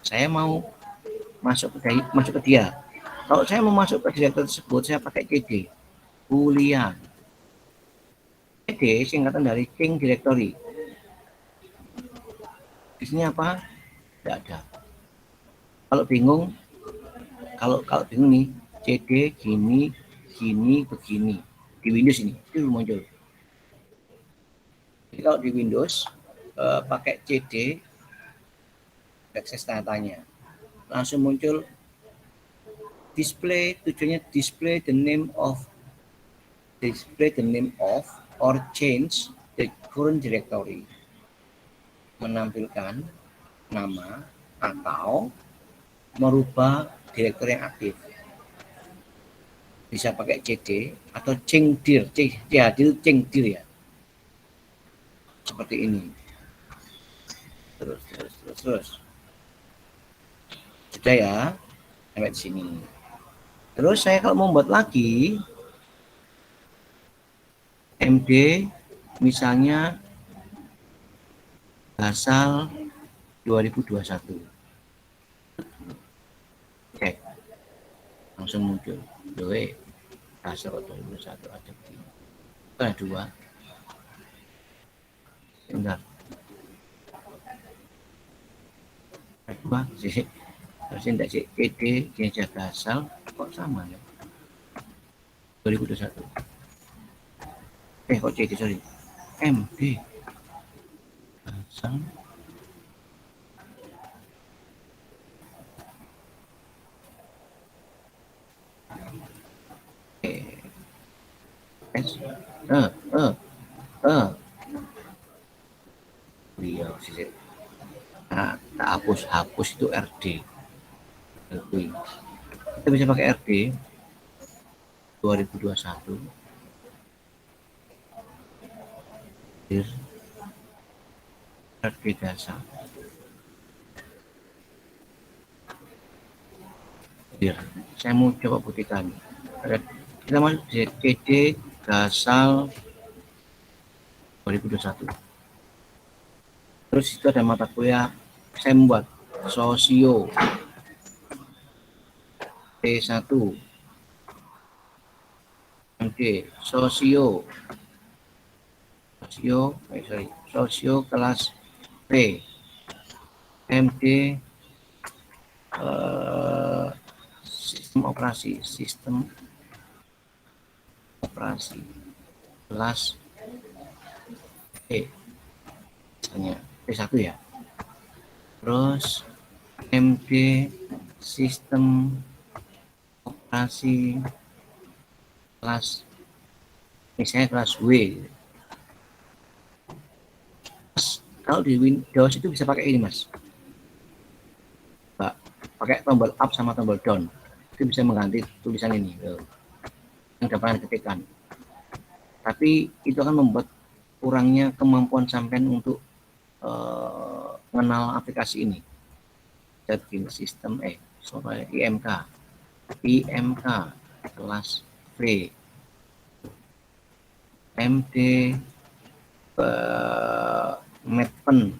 Saya mau masuk ke dia. Kalau saya mau masuk ke direktur tersebut, saya pakai CD. Kuliah. CD singkatan dari King Directory. Di sini apa? Tidak ada. Kalau bingung nih, CD gini, begini. Di Windows ini, itu muncul. Jadi kalau di Windows, pakai CD, akses tanya, langsung muncul display, tujuannya display the name of or change the current directory, menampilkan nama atau merubah direktori yang aktif. Bisa pakai CD atau cengdir ya, seperti ini. Terus sudah ya, sampai di sini. Terus saya kalau membuat lagi MD misalnya asal 2021. Cek. Langsung muncul. Doe asal 2021 ada begini. Ada 2. Bentar. Ada 2 sih. Harusnya tidak sih. PD kinerja asal kok sama ya? 2021. Kok CD sorry. MD asal beliau sih. Nah, tak hapus itu RD. Kita bisa pakai RD 2021. RD dasar. Saya mau coba buktikan. Kita masuk di CD dasar 2021. Terus itu ada mata kuliah saya membuat sosio T1 MD sosio kelas P MD sistem operasi kelas E misalnya P1 ya. Terus MD sistem operasi kelas misalnya kelas W. Kalau di Windows itu bisa pakai ini, Mas. Pak, pakai tombol up sama tombol down. Itu bisa mengganti tulisan ini. Yang dapat diketikkan. Tapi itu akan membuat kurangnya kemampuan sampean untuk mengenal aplikasi ini. Saya bikin sistem IMK kelas V MD Medpen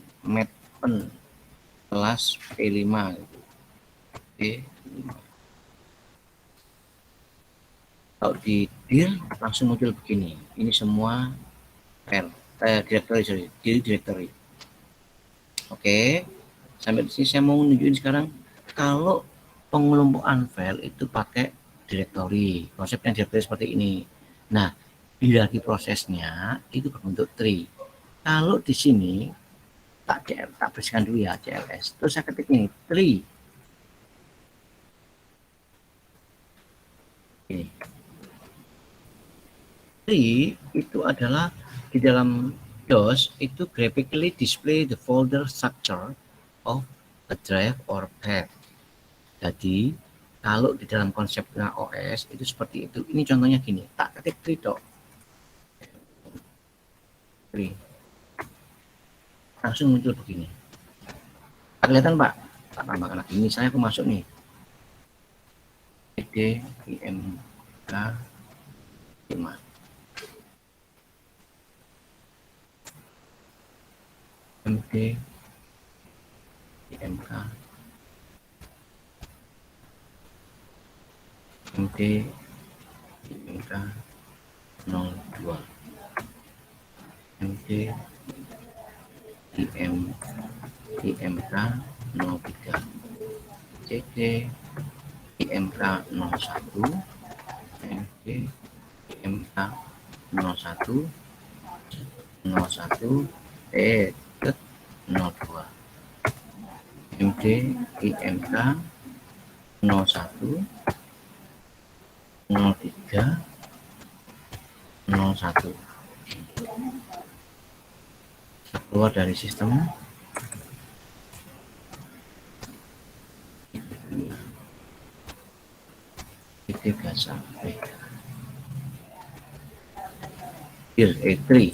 kelas P5 gitu. P5. Kalau di dir langsung muncul begini. Ini semua file directory. Oke, sampai di sini saya mau nunjukin sekarang kalau pengelompokan file itu pakai directory. Konsepnya directory seperti ini. Nah, hierarki prosesnya itu berbentuk tree. Kalau di sini tak bersihkan dulu ya CLS. Terus saya ketik ini tree. Ini. Tree itu adalah di dalam DOS itu graphically display the folder structure of a drive or path. Jadi kalau di dalam konsepnya OS itu seperti itu. Ini contohnya gini, tak ketik tree dok. Tree. Langsung muncul begini. Kelihatan Pak? Tak tambahkan lagi. Misalnya aku masuk nih. PD IMK 5. MD IMK MD IMK 02 MD IMK 03 CD IMK 01 MD IMK 01 02 MD IMK 01 03 01. Keluar dari sistem. Tiga sampai E3.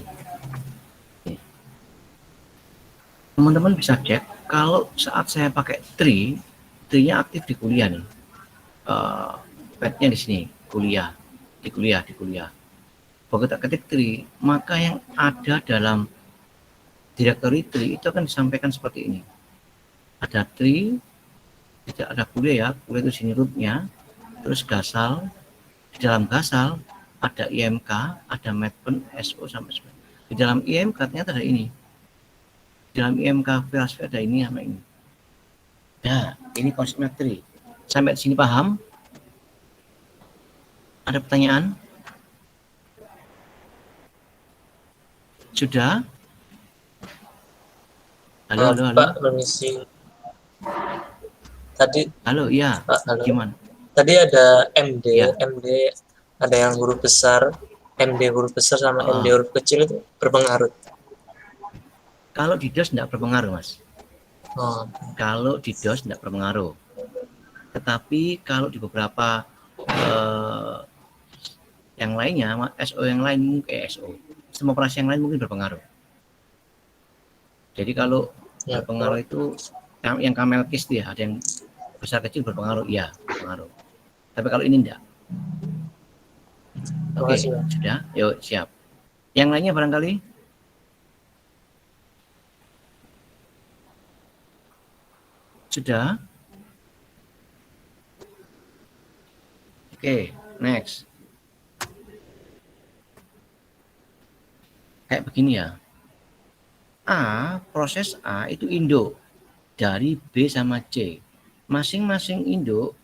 Teman-teman bisa cek kalau saat saya pakai tree-nya aktif di kuliah nih. Pad-nya di sini, di kuliah. Begitu tak ketik tree, maka yang ada dalam directory tree itu akan disampaikan seperti ini. Ada tree, tidak ada kuliah ya, kuliah itu sini root-nya, terus gasal, di dalam gasal ada IMK, ada Medpen, SO sampai sebagainya. Di dalam IMK ternyata ada ini. Di dalam IMK VLC ada ini sama ini. Nah, ini konsepnya tree. Sampai di sini paham? Ada pertanyaan? Sudah? Halo. Pak, permisi. Tadi, halo, iya. Pak, halo. Gimana? Tadi ada MD, Ya. MD ada yang huruf besar, MD huruf besar sama MD huruf kecil itu berpengaruh. Kalau di DOS tidak berpengaruh, Mas. Oh. Kalau di DOS tidak berpengaruh. Tetapi kalau di beberapa yang lainnya, SO yang lain SO, sistem operasi yang lain mungkin berpengaruh. Jadi kalau berpengaruh itu yang camel case dia, ada yang besar kecil berpengaruh, iya berpengaruh. Tapi kalau ini enggak. Oke, sudah, yuk siap. Yang lainnya barangkali? Sudah? Oke, next. Kayak begini ya. Proses A itu induk dari B sama C. Masing-masing induk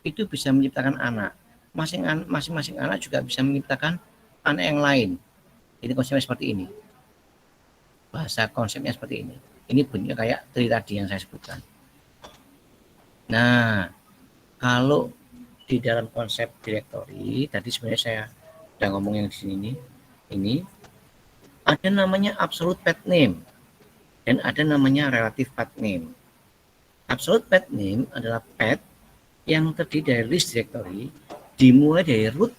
itu bisa menciptakan anak. Masing-masing anak juga bisa menciptakan anak yang lain. Ini konsepnya seperti ini. Bahasa konsepnya seperti ini. Ini bentuknya kayak tree tadi yang saya sebutkan. Nah, kalau di dalam konsep directory, tadi sebenarnya saya udah ngomong yang di sini ini ada namanya absolute path name. dan ada namanya relative path name. Absolute path name adalah path yang terdiri dari list directory dimulai dari root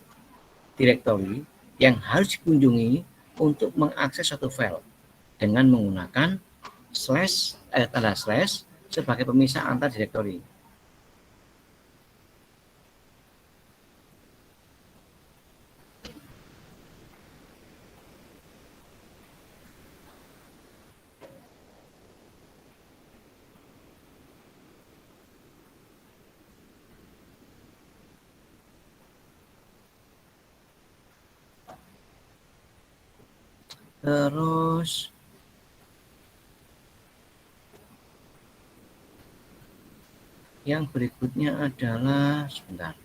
directory yang harus dikunjungi untuk mengakses suatu file dengan menggunakan tanda slash sebagai pemisah antar directory. Terus yang berikutnya adalah sebentar.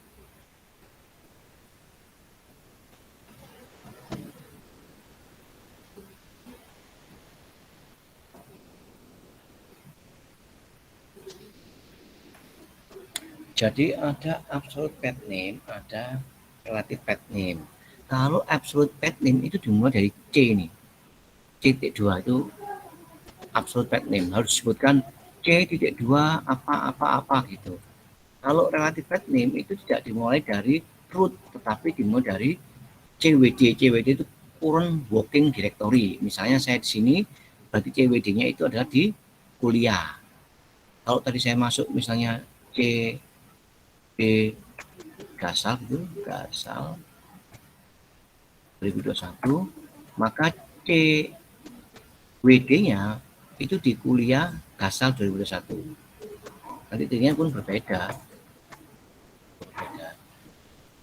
Jadi ada absolute path name, ada relative path name. Kalau absolute path name itu dimulai dari C nih. C.2 itu absolute path name, harus disebutkan C.2 apa gitu. Kalau relative path name itu tidak dimulai dari root, tetapi dimulai dari CWD. CWD itu current working directory. Misalnya saya di sini, berarti CWD-nya itu adalah di kuliah. Kalau tadi saya masuk misalnya CB Gasal gitu, Gasal 2021, maka CWD-nya itu di kuliah Gasal 2021. Nanti titiknya pun berbeda.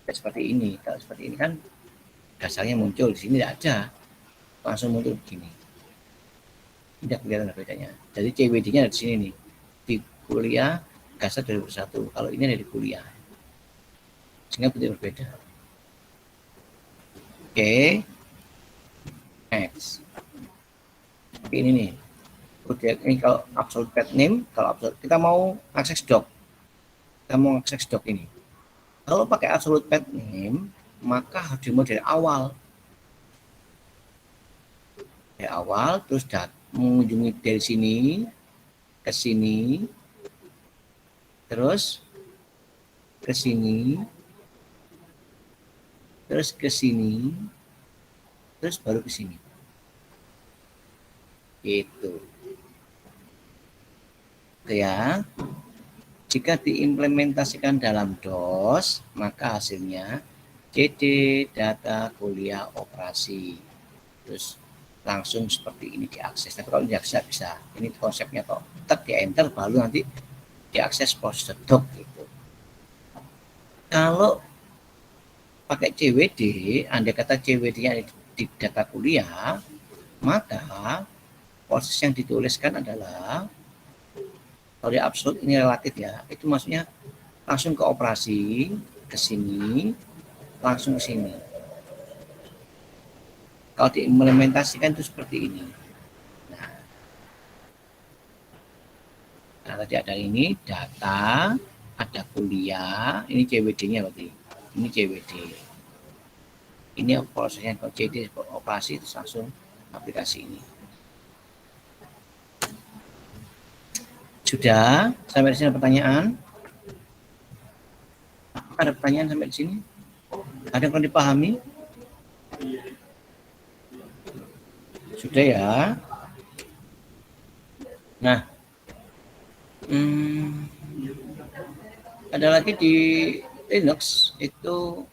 Seperti ini. Kalau seperti ini kan Gasalnya muncul, di sini tidak ada. Langsung muncul begini. Tidak kelihatan bedanya. Jadi CWD-nya di sini nih. Di kuliah Gasal 2021. Kalau ini ada di kuliah. Sehingga berbeda. Oke. Next. Ini nih. Ini kalau absolute path name, kalau absolute, kita mau akses doc. Kita mau akses doc ini. Kalau pakai absolute path name, maka harus dimulai dari awal. Dari awal, terus mengunjungi dari sini ke sini, terus ke sini, terus ke sini, terus baru ke sini. Gitu. Ya. Jika diimplementasikan dalam DOS, maka hasilnya CD data kuliah operasi. Terus langsung seperti ini diakses. Tapi kalau diakses bisa. Ini konsepnya kok. Tetap di enter baru nanti diakses proses doc gitu. Kalau pakai CWD, andai kata CWD-nya di data kuliah, maka proses yang dituliskan adalah, kalau di absolute ini relatif ya, itu maksudnya langsung ke operasi, ke sini, langsung ke sini. Kalau diimplementasikan itu seperti ini. Nah, tadi ada ini data, ada kuliah, ini CWD-nya berarti. Ini CWD. Ini prosesnya kalau CD operasi itu langsung aplikasi ini. Sudah sampai di sini pertanyaan? Ada pertanyaan sampai di sini? Ada yang perlu dipahami? Sudah ya. Nah, ada lagi di Linux itu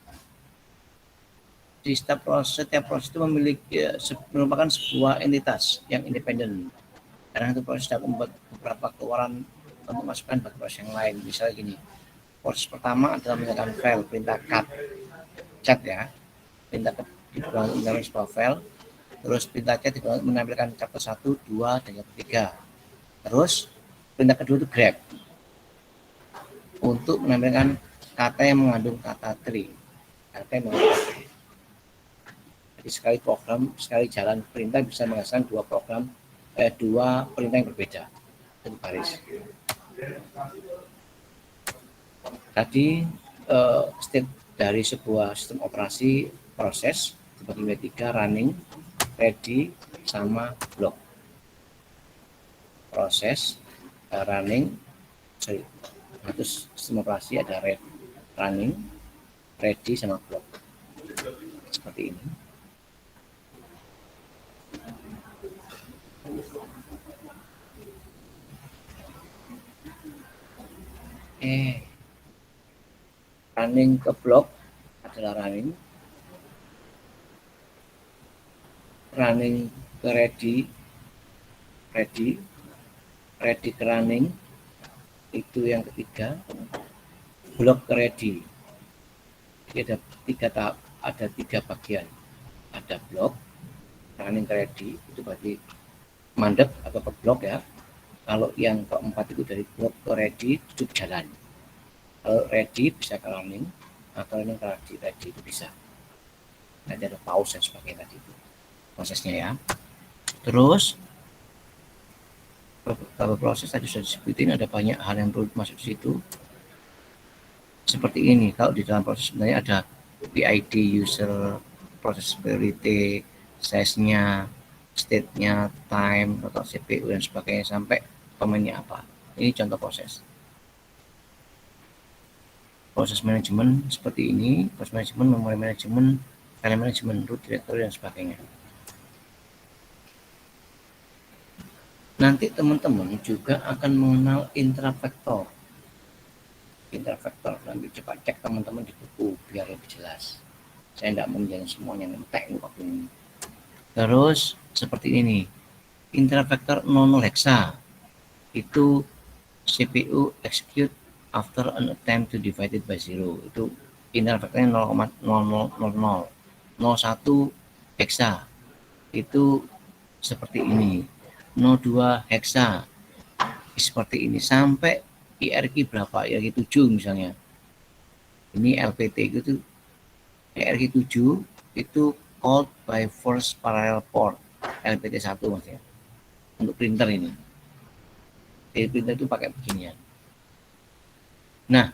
di setiap proses itu memiliki merupakan sebuah entitas yang independen. Karena itu proses dapat membuat beberapa keluaran untuk masukkan bagi proses yang lain. Misalnya gini, proses pertama adalah menyalakan file, perintah cat ya, perintah digunakan untuk menampilkan sebuah file. Terus perintah cat digunakan untuk menampilkan chapter 1, 2, dan chapter 3. Terus perintah kedua itu grep untuk menampilkan kata yang mengandung kata tree. Kata yang mengandung kata tree. Jadi sekali jalan perintah bisa menghasilkan dua perintah yang berbeda satu baris. Tadi state dari sebuah sistem operasi proses dibagi menjadi 3, running, ready, sama block. proses, running, terus sistem operasi ada running, ready sama block. Seperti ini. Running ke block adalah running ke ready ke running itu yang ketiga, block ke ready. Jadi ada tiga bagian, ada block, running ke ready itu berarti mandek atau ke block ya. Kalau yang keempat itu dari block ke ready itu jalan. Kalau ready bisa ke running, atau ini ke ready itu bisa. Nanti ada pause dan sebagainya tadi itu prosesnya ya. Terus beberapa proses tadi sudah disebutin, ada banyak hal yang perlu masuk di situ. Seperti ini, kalau di dalam proses sebenarnya ada PID user, proses priority, size-nya, state-nya, time, atau CPU dan sebagainya sampai komennya apa. Ini contoh proses. Proses manajemen seperti ini, proses manajemen, memori manajemen, file manajemen, root directory dan sebagainya. Nanti teman-teman juga akan mengenal intrafaktor. Nanti coba cek teman-teman di buku biar lebih jelas. Saya tidak menjelaskan semuanya, teknik waktu ini. Terus seperti ini, intrafaktor 00 hexa itu CPU execute after an attempt to divide it by 0. Itu intrafaktornya 0,0000. 01 hexa itu seperti ini. 02 hexa seperti ini sampai IRQ berapa? IRQ 7 misalnya. Ini LPT itu IRQ 7 itu called by first parallel port, LPT 1 maksudnya. Untuk printer ini. Jadi printer itu pakai beginian. Nah,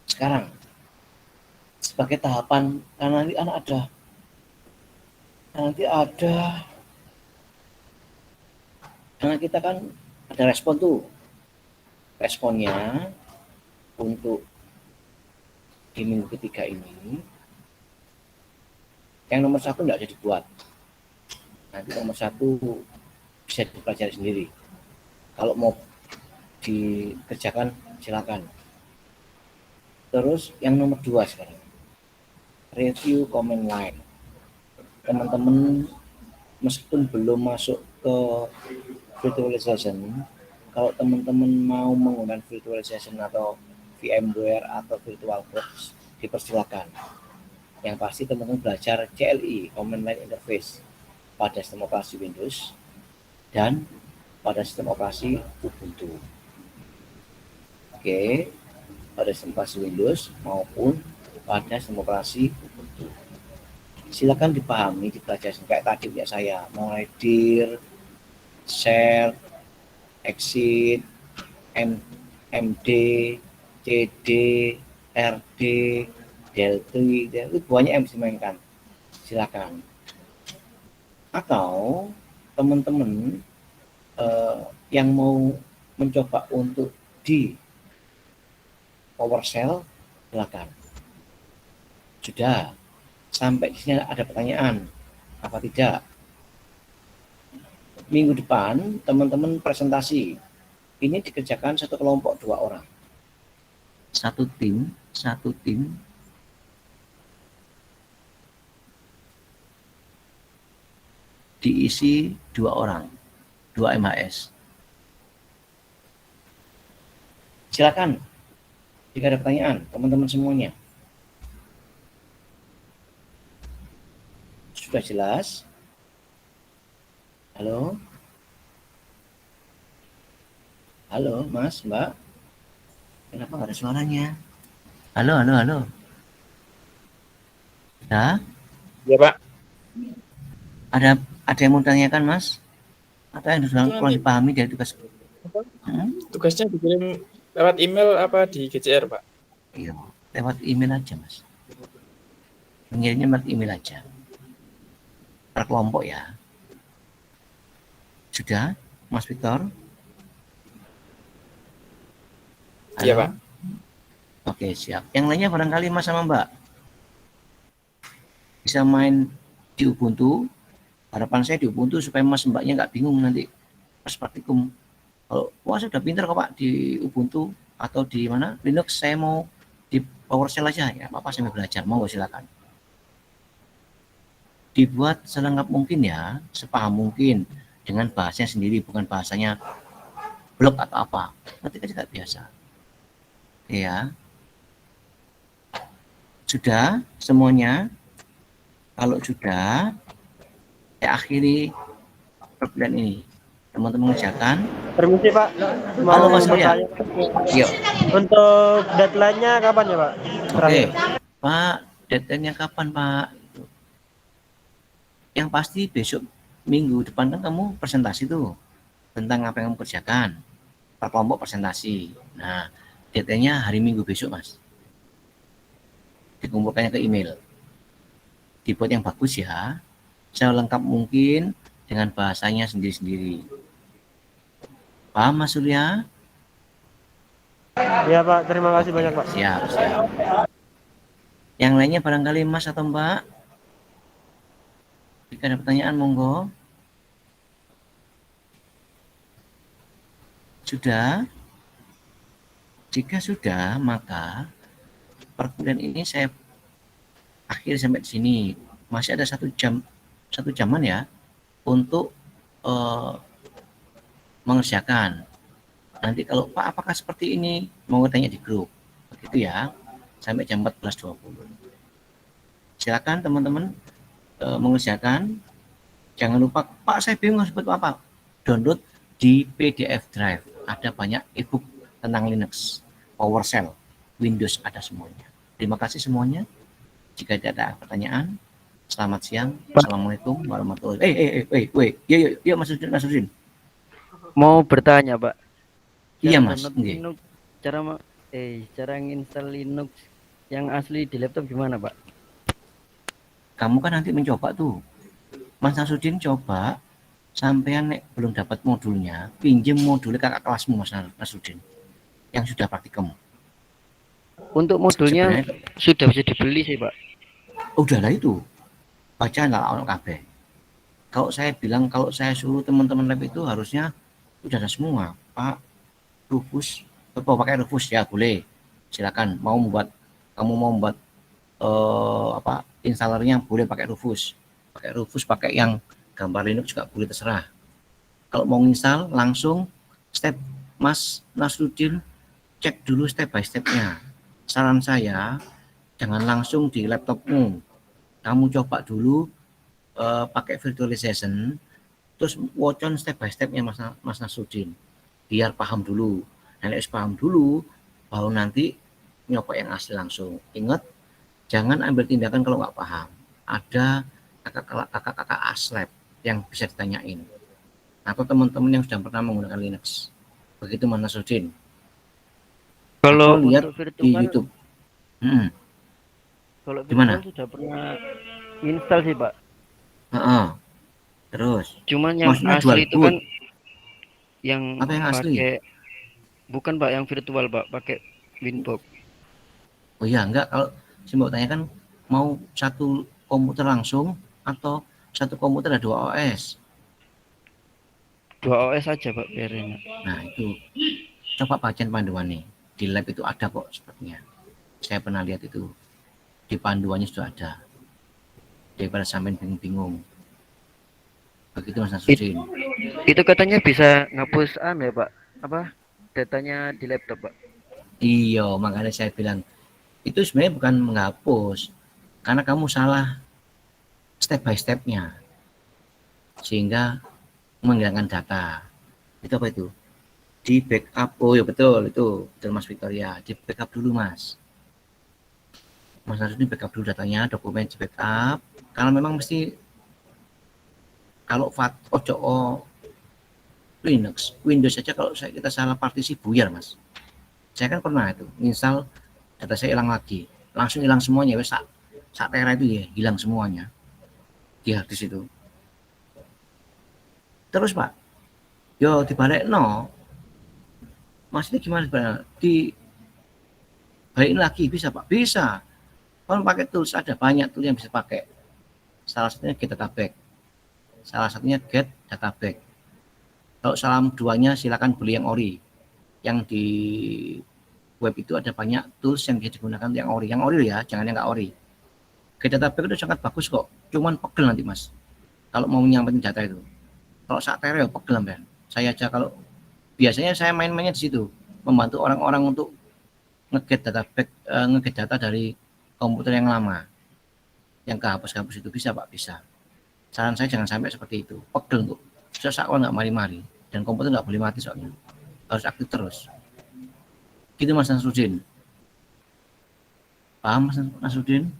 sekarang sebagai tahapan karena kita kan ada respon tuh. Responnya untuk di minggu ketiga ini yang nomor 1 tidak bisa dibuat. Nanti nomor 1 bisa dipelajari sendiri. Kalau mau dikerjakan silakan. Terus yang nomor 2 sekarang, review command line. Teman-teman meskipun belum masuk ke virtualization, kalau teman-teman mau menggunakan virtualization atau VMware atau VirtualBox dipersilakan. Yang pasti teman-teman belajar CLI, Command Line Interface, pada sistem operasi Windows dan pada sistem operasi Ubuntu. Oke, pada sistem operasi Windows maupun pada sistem operasi Ubuntu. Silakan dipahami, dipelajari kayak tadi punya saya, mulai dir, share, exit, MD, CD, RD, Delta, itu banyak yang bisa dimainkan. Silakan. Atau teman-teman yang mau mencoba untuk di PowerShell, silakan. Sudah sampai di sini ada pertanyaan apa tidak? Minggu depan teman-teman presentasi. Ini dikerjakan satu kelompok 2 orang. Satu tim diisi 2 orang, 2 MHS. Silakan jika ada pertanyaan, teman-teman semuanya. Sudah jelas? Halo? Halo, Mas, Mbak? Kenapa nggak ada suaranya? Halo. Ya? Ya, Pak. Ada yang mau tanyakan, Mas? Atau yang kurang dipahami dari tugas? Tugasnya dikirim lewat email apa di GCR, Pak? Iya, lewat email aja, Mas. Mengirimnya lewat email aja. Per kelompok ya. Sudah, Mas Victor? Iya, Halo? Pak. Oke, siap. Yang lainnya barangkali Mas sama Mbak bisa main di Ubuntu. Harapan saya di Ubuntu supaya Mas Mbaknya nggak bingung nanti pas praktikum. Kalau wah saya udah pinter kok Pak di Ubuntu atau di mana Linux, saya mau di PowerShell aja ya, apa saya mau belajar, mau silakan. Dibuat selengkap mungkin ya, sepaham mungkin dengan bahasanya sendiri, bukan bahasanya blog atau apa. Nanti kan tidak biasa. Ya, sudah semuanya. Kalau sudah, saya akhiri perkuliahan ini. Teman-teman mengerjakan. Permisi Pak, Halo mau Mas Surya. bertanya. Yuk. Untuk deadline-nya kapan ya Pak? Oke, Terakhir. Pak, deadline-nya kapan Pak? Yang pasti besok minggu depan kan kamu presentasi tuh tentang apa yang kamu kerjakan. Per kelompok presentasi. Nah, deadline-nya hari Minggu besok Mas. Dikumpulkannya ke email. Dibuat yang bagus ya. Selengkap mungkin dengan bahasanya sendiri-sendiri. Paham Mas Surya? Ya Pak, terima kasih banyak Pak. Siap, siap. Yang lainnya barangkali Mas atau Mbak? Jika ada pertanyaan, monggo. Sudah? Jika sudah, maka perkuliahan ini saya akhir sampai di sini. Masih ada 1 jaman ya untuk mengerjakan. Nanti kalau Pak apakah seperti ini, mau tanya di grup. Begitu ya, sampai jam 14.20. Silakan teman-teman mengerjakan. Jangan lupa, Pak saya bingung seperti apa. Download di PDF Drive. Ada banyak ebook tentang Linux, PowerShell, Windows, ada semuanya. Terima kasih semuanya. Jika tidak ada pertanyaan, selamat siang. Assalamualaikum warahmatullahi wabarakatuh. Yuk, Mas Udin. Mau bertanya Pak. Iya Cara Mas. download Linux, cara nginstal Linux yang asli di laptop gimana Pak? Kamu kan nanti mencoba tuh. Mas Nasruddin coba, sampean nek belum dapat modulnya, pinjem modulnya kakak kelasmu Mas Nasruddin yang sudah praktikum. Untuk modulnya Sebenarnya, sudah bisa dibeli sih Pak. udahlah itu, baca nggak ono kabeh. Kalau saya bilang, kalau saya suruh teman-teman lab itu harusnya udah ada semua, Pak. Rufus, pakai Rufus ya boleh. Silakan. Kamu mau membuat installernya boleh pakai Rufus. Pakai yang gambar Linux juga boleh, terserah. Kalau mau install langsung step Mas Nasruddin cek dulu step by stepnya. Saran saya jangan langsung di laptopmu. Kamu coba dulu pakai virtualization, terus watch on step by stepnya Mas Nasruddin. Biar paham dulu. Nah, paham dulu, baru nanti nyoba yang asli langsung. Ingat, jangan ambil tindakan kalau nggak paham. Ada kakak-kakak aslab yang bisa ditanyain. Atau teman-teman yang sudah pernah menggunakan Linux. Begitu Mas Nasruddin. Kalau Atau lihat untuk virtual, di YouTube. Kalau Gimana? virtual sudah pernah install sih Pak. Terus. Cuman yang Maksudnya asli itu dual kan boot. yang Apa yang asli? bukan Pak, yang virtual Pak, pakai Winbox. Oh iya, enggak. Kalau saya mau tanyakan, mau satu komputer langsung atau satu komputer ada 2 OS? 2 OS aja Pak biarin. Nah itu, coba bacain panduannya. Di lab itu ada kok sepertinya. Saya pernah lihat itu. Di panduannya sudah ada. Daripada sampai bingung-bingung. Begitu Mas Nasruddin. Itu katanya bisa ngapus ya Pak, apa datanya di laptop Pak. Iya, makanya saya bilang itu sebenarnya bukan menghapus, karena kamu salah step by stepnya, sehingga menghilangkan data. Itu apa itu? Di backup. Oh ya betul Mas Victoria. Di backup dulu Mas. Mas harus di backup dulu datanya, dokumen di backup. Kalau memang mesti, kalau Linux, Windows saja kalau kita salah partisi buyar Mas. Saya kan pernah itu install, data saya hilang lagi, langsung hilang semuanya, sak tera itu ya hilang semuanya di harddisk itu. Terus Pak, Yo dibalik no. Maksudnya gimana sebenarnya? Dibalikin lagi bisa Pak? Bisa. Kalau pakai tools ada banyak tools yang bisa pakai. Salah satunya get database. Salah satunya get database. Kalau salah duanya silakan beli yang ori. Yang di web itu ada banyak tools yang bisa digunakan untuk yang ori. Yang ori ya, jangan yang nggak ori. Get database itu sangat bagus kok. Cuman pegel nanti Mas. Kalau mau nyampein data itu. Kalau saat tereo pegel kan. Saya aja kalau biasanya saya main-mainnya di situ, membantu orang-orang untuk nge-get data dari komputer yang lama, yang kehapus-hapus itu bisa Pak, bisa. Saran saya jangan sampai seperti itu, pegel tuh, sesak nggak mari-mari, dan komputer nggak boleh mati soalnya, harus aktif terus. Gitu Mas Nasruddin. Paham Mas Nasruddin?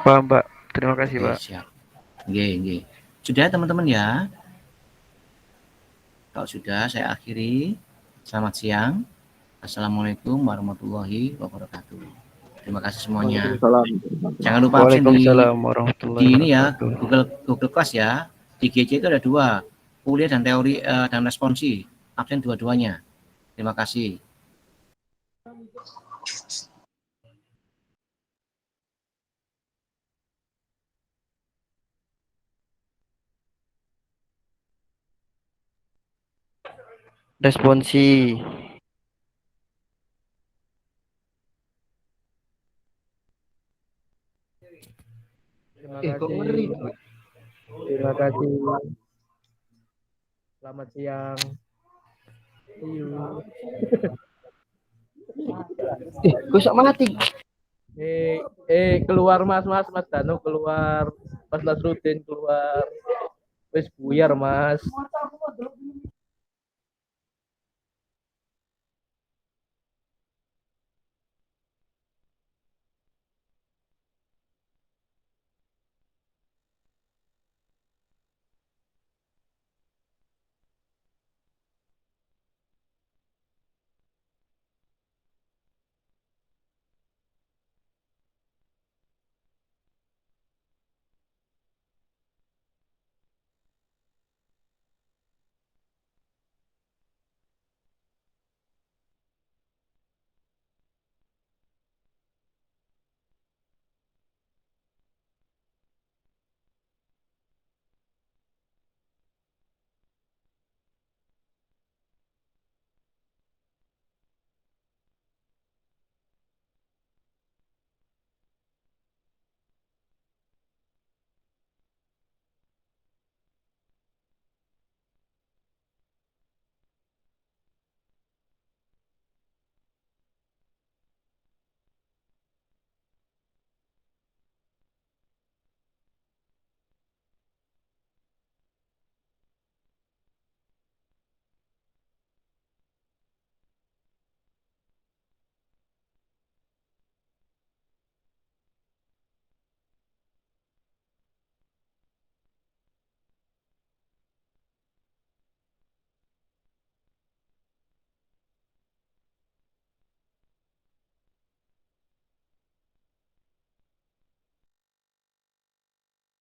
Paham Pak. Terima kasih Oke, Pak. siap. Nggih. Sudah teman-teman ya. Kalau sudah, saya akhiri. Selamat siang. Assalamualaikum warahmatullahi wabarakatuh. Terima kasih semuanya. Jangan lupa absen Waalaikumsalam warahmatullahi di ini ya, wabarakatuh. Google Class ya. Di GC itu ada 2, kuliah dan teori dan responsi. Absen dua-duanya. Terima kasih. Responsi. Terima kasih. Terima kasih. Selamat siang. See you. Gue sok mati. Keluar Mas Danu keluar. Mas Nasruddin keluar. Wis buyar Mas.